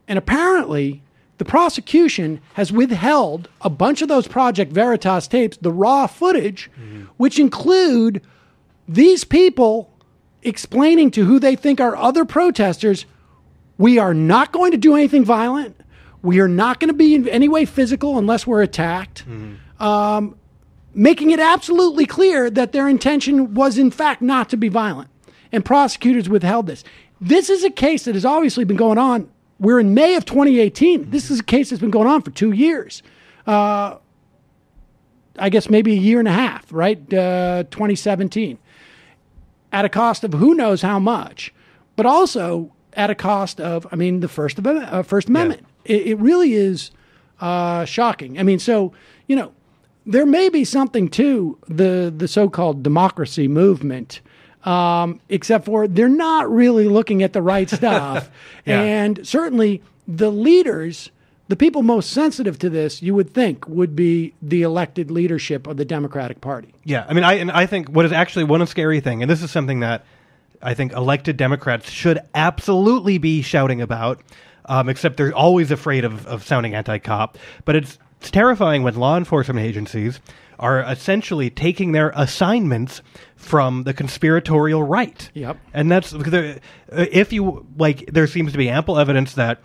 Speaker 1: And apparently, the prosecution has withheld a bunch of those Project Veritas tapes, the raw footage, which include these people explaining to who they think are other protesters, we are not going to do anything violent. We are not going to be in any way physical unless we're attacked. Making it absolutely clear that their intention was, in fact, not to be violent. And prosecutors withheld this. This is a case that has obviously been going on. We're in May of 2018. This is a case that's been going on for 2 years. I guess maybe a year and a half, right? 2017. At a cost of who knows how much, but also at a cost of, the First Amendment. Yeah. It really is shocking. I mean, so, there may be something to the so-called democracy movement, except for they're not really looking at the right stuff. Yeah. And certainly the leaders, the people most sensitive to this, you would think would be the elected leadership of the Democratic Party.
Speaker 3: Yeah, I think what is actually one scary thing, and this is something that I think elected Democrats should absolutely be shouting about, except they're always afraid of sounding anti-cop. But it's terrifying when law enforcement agencies are essentially taking their assignments from the conspiratorial right.
Speaker 1: Yep.
Speaker 3: And that's because there seems to be ample evidence that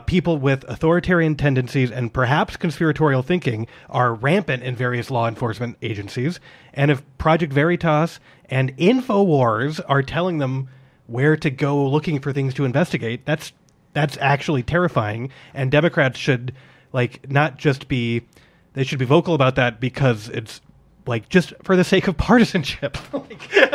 Speaker 3: people with authoritarian tendencies and perhaps conspiratorial thinking are rampant in various law enforcement agencies. And if Project Veritas and InfoWars are telling them where to go looking for things to investigate, that's actually terrifying. And Democrats should like not just be. They should be vocal about that because it's like just for the sake of partisanship,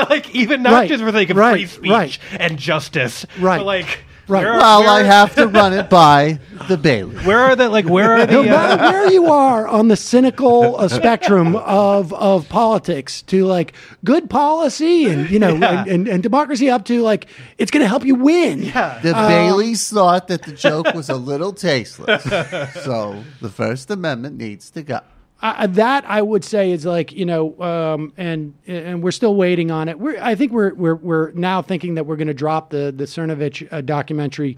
Speaker 3: like even not just for the sake of free speech and justice, but like.
Speaker 5: Right. I have to run it by the Bailey.
Speaker 3: Where are the
Speaker 1: no matter where you are on the cynical spectrum of politics, to like good policy and and democracy, up to like it's going to help you win.
Speaker 5: Yeah. The Baileys thought that the joke was a little tasteless, so the First Amendment needs to go.
Speaker 1: That I would say is like and we're still waiting on it. I think we're now thinking that we're going to drop the Cernovich documentary,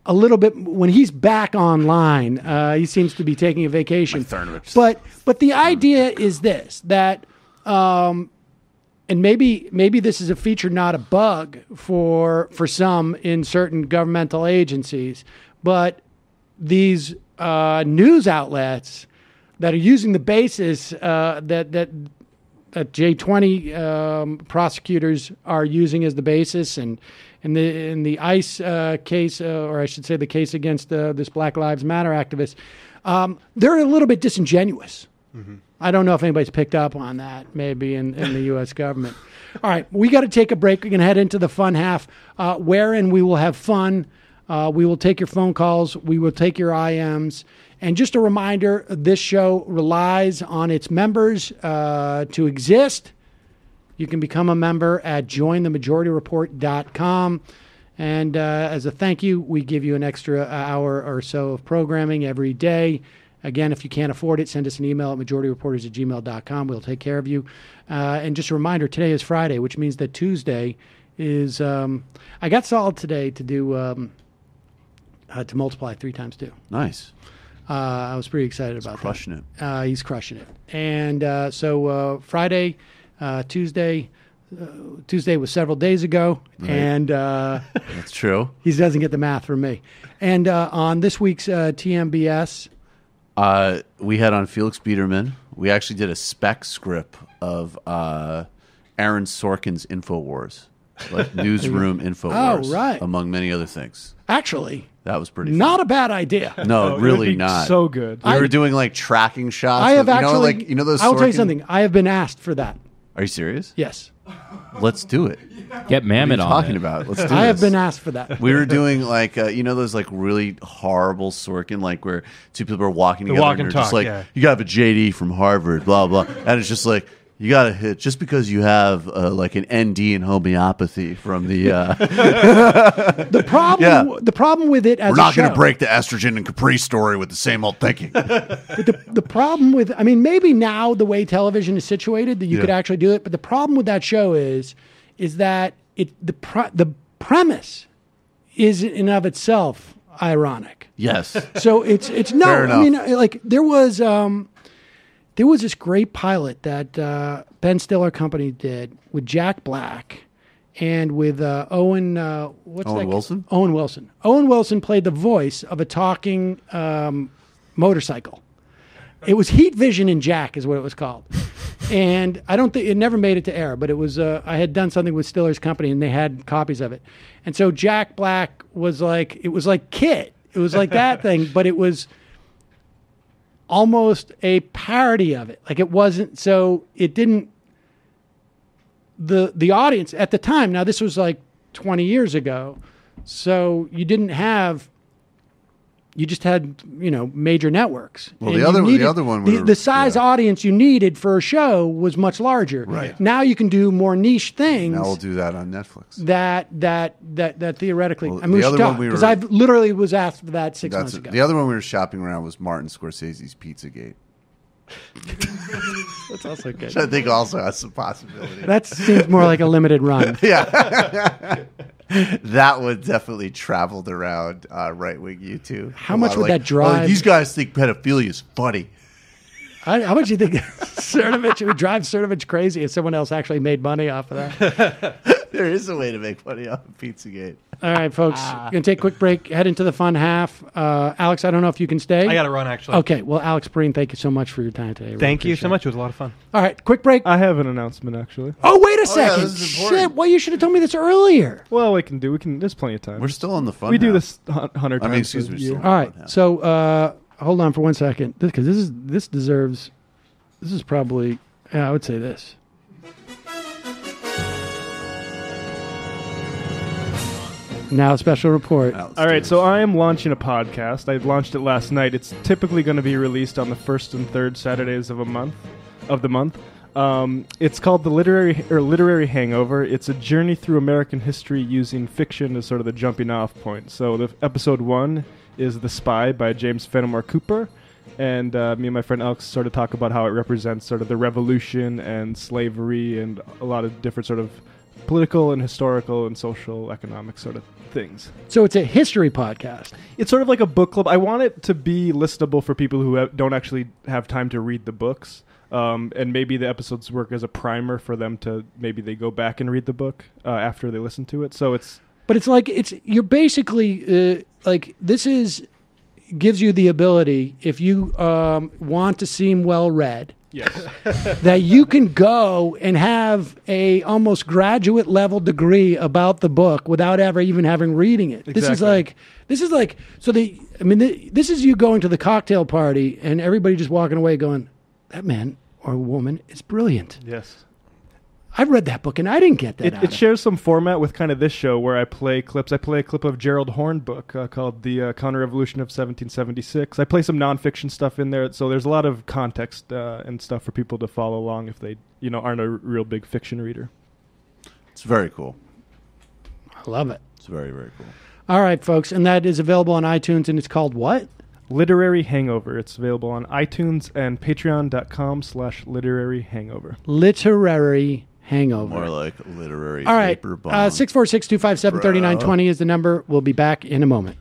Speaker 1: a little bit when he's back online. He seems to be taking a vacation. But the idea is this, that and maybe this is a feature, not a bug for some in certain governmental agencies, but these news outlets that are using the basis that J20 prosecutors are using as the basis, and in the ICE case, or I should say the case against this Black Lives Matter activist, they're a little bit disingenuous. Mm-hmm. I don't know if anybody's picked up on that, maybe in the U.S. government. All right, we got to take a break. We're going to head into the fun half, wherein we will have fun. We will take your phone calls. We will take your IMs. And just a reminder, this show relies on its members to exist. You can become a member at jointhemajorityreport.com. And as a thank you, we give you an extra hour or so of programming every day. Again, if you can't afford it, send us an email at majorityreporters@gmail.com. We'll take care of you. And just a reminder, today is Friday, which means that Tuesday is... I got Solid today to do... to multiply 3 times 2.
Speaker 5: Nice.
Speaker 1: I was pretty excited about
Speaker 5: crushing
Speaker 1: that. He's crushing it. And so Friday, Tuesday was several days ago. Right. And
Speaker 5: that's true.
Speaker 1: He doesn't get the math from me. And on this week's TMBS,
Speaker 5: we had on Felix Biederman. We actually did a spec script of Aaron Sorkin's InfoWars, like newsroom InfoWars,
Speaker 1: right,
Speaker 5: among many other things.
Speaker 1: Actually,
Speaker 5: that was pretty
Speaker 1: not a bad idea.
Speaker 5: No, really not.
Speaker 4: So good.
Speaker 5: We were doing like tracking shots.
Speaker 1: I have
Speaker 5: those.
Speaker 1: I'll tell you something. I have been asked for that.
Speaker 5: Are you serious?
Speaker 1: Yes.
Speaker 5: Let's do it.
Speaker 10: Get Mammoth on.
Speaker 5: Talking about. Let's do
Speaker 1: I
Speaker 5: this.
Speaker 1: have been asked for that.
Speaker 5: We were doing like those like really horrible Sorkin, like where two people are walking together and they're just like, you got to have a JD from Harvard, blah blah, and it's just like, you got to hit just because you have like an ND in homeopathy from the.
Speaker 1: The problem with it, as
Speaker 5: we're not going to break the estrogen and Capri story with the same old thinking.
Speaker 1: The problem with, I mean, maybe now the way television is situated that you could actually do it, but the problem with that show is that the premise is in and of itself ironic.
Speaker 5: Yes.
Speaker 1: So it's no. I mean, like there was this great pilot that Ben Stiller Company did with Jack Black and with Owen
Speaker 5: Wilson?
Speaker 1: Owen Wilson. Owen Wilson played the voice of a talking motorcycle. It was Heat Vision and Jack is what it was called. And I don't think it never made it to air, but it was I had done something with Stiller's Company and they had copies of it. And so Jack Black was like, it was like Kit. It was like that thing, but it was almost a parody of it. Like it wasn't, so it didn't, the audience at the time, now this was like 20 years ago, so you just had, major networks.
Speaker 5: Well, the other one,
Speaker 1: the size audience you needed for a show was much larger.
Speaker 5: Right.
Speaker 1: Now you can do more niche things.
Speaker 5: Now we'll do that on Netflix.
Speaker 1: That theoretically,
Speaker 5: well,
Speaker 1: I mean, we should talk, because I literally was asked for that 6 months ago.
Speaker 5: The other one we were shopping around was Martin Scorsese's Pizzagate.
Speaker 1: That's also good.
Speaker 5: Which I think also has some possibility.
Speaker 1: That seems more like a limited run.
Speaker 5: Yeah. That one definitely traveled around right-wing YouTube.
Speaker 1: How much would that drive?
Speaker 5: Oh, these guys think pedophilia is funny.
Speaker 1: How much do you think Cernovich would drive Cernovich crazy if someone else actually made money off of that?
Speaker 5: There is a way to make money off of Pizzagate.
Speaker 1: All right, folks. Going to take a quick break, head into the fun half. Alex, I don't know if you can stay.
Speaker 3: I got to run, actually.
Speaker 1: Okay, well, Alex Pareene, thank you so much for your time today. Really
Speaker 3: Thank you so
Speaker 1: appreciate
Speaker 3: much. It was a lot of fun.
Speaker 1: All right, quick break.
Speaker 4: I have an announcement, actually.
Speaker 1: Oh, wait a
Speaker 5: yeah,
Speaker 1: second.
Speaker 5: this is important.
Speaker 1: Shit, well, you should have told me this earlier.
Speaker 4: Well, there's plenty of time.
Speaker 5: We're still on the fun.
Speaker 4: We do
Speaker 5: now.
Speaker 4: this 100 times.
Speaker 5: excuse
Speaker 4: a
Speaker 5: me.
Speaker 4: year.
Speaker 5: Still on
Speaker 1: All
Speaker 5: the
Speaker 1: right,
Speaker 5: fun now.
Speaker 1: so hold on for 1 second, because this is probably, I would say this. Now a special report.
Speaker 5: Alex,
Speaker 4: All right,
Speaker 5: do
Speaker 4: so
Speaker 5: it.
Speaker 4: I am launching a podcast. I launched it last night. It's typically going to be released on the first and third Saturdays of the month. It's called the Literary Hangover. It's a journey through American history using fiction as sort of the jumping off point. So the episode 1 is The Spy by James Fenimore Cooper. And me and my friend Alex sort of talk about how it represents sort of the revolution and slavery and a lot of different sort of political and historical and social economic sort of things.
Speaker 1: So it's a history podcast.
Speaker 4: It's sort of like a book club. I want it to be listenable for people who don't actually have time to read the books. And maybe the episodes work as a primer for them to maybe they go back and read the book after they listen to it. So it's...
Speaker 1: But it's like, you're basically, like, gives you the ability, if you want to seem well-read,
Speaker 4: Yes.
Speaker 1: that you can go and have a almost graduate level degree about the book without ever even having reading it. This is like this is you going to the cocktail party and everybody just walking away going, that man or woman is brilliant.
Speaker 4: Yes.
Speaker 1: I've read that book and I didn't get that.
Speaker 4: It shares some format with kind of this show where I play clips. I play a clip of Gerald Horne book called The Counter-Revolution of 1776. I play some nonfiction stuff in there, so there's a lot of context and stuff for people to follow along if they aren't a real big fiction reader.
Speaker 5: It's very cool.
Speaker 1: I love it.
Speaker 5: It's very, very cool.
Speaker 1: All right, folks, and that is available on iTunes, and it's called what?
Speaker 4: Literary Hangover. It's available on iTunes and patreon.com/literary hangover.
Speaker 1: Literary Hangover.
Speaker 5: More like literary
Speaker 1: All right,
Speaker 5: paper bomb.
Speaker 1: 646-257-3920 is the number. We'll be back in a moment.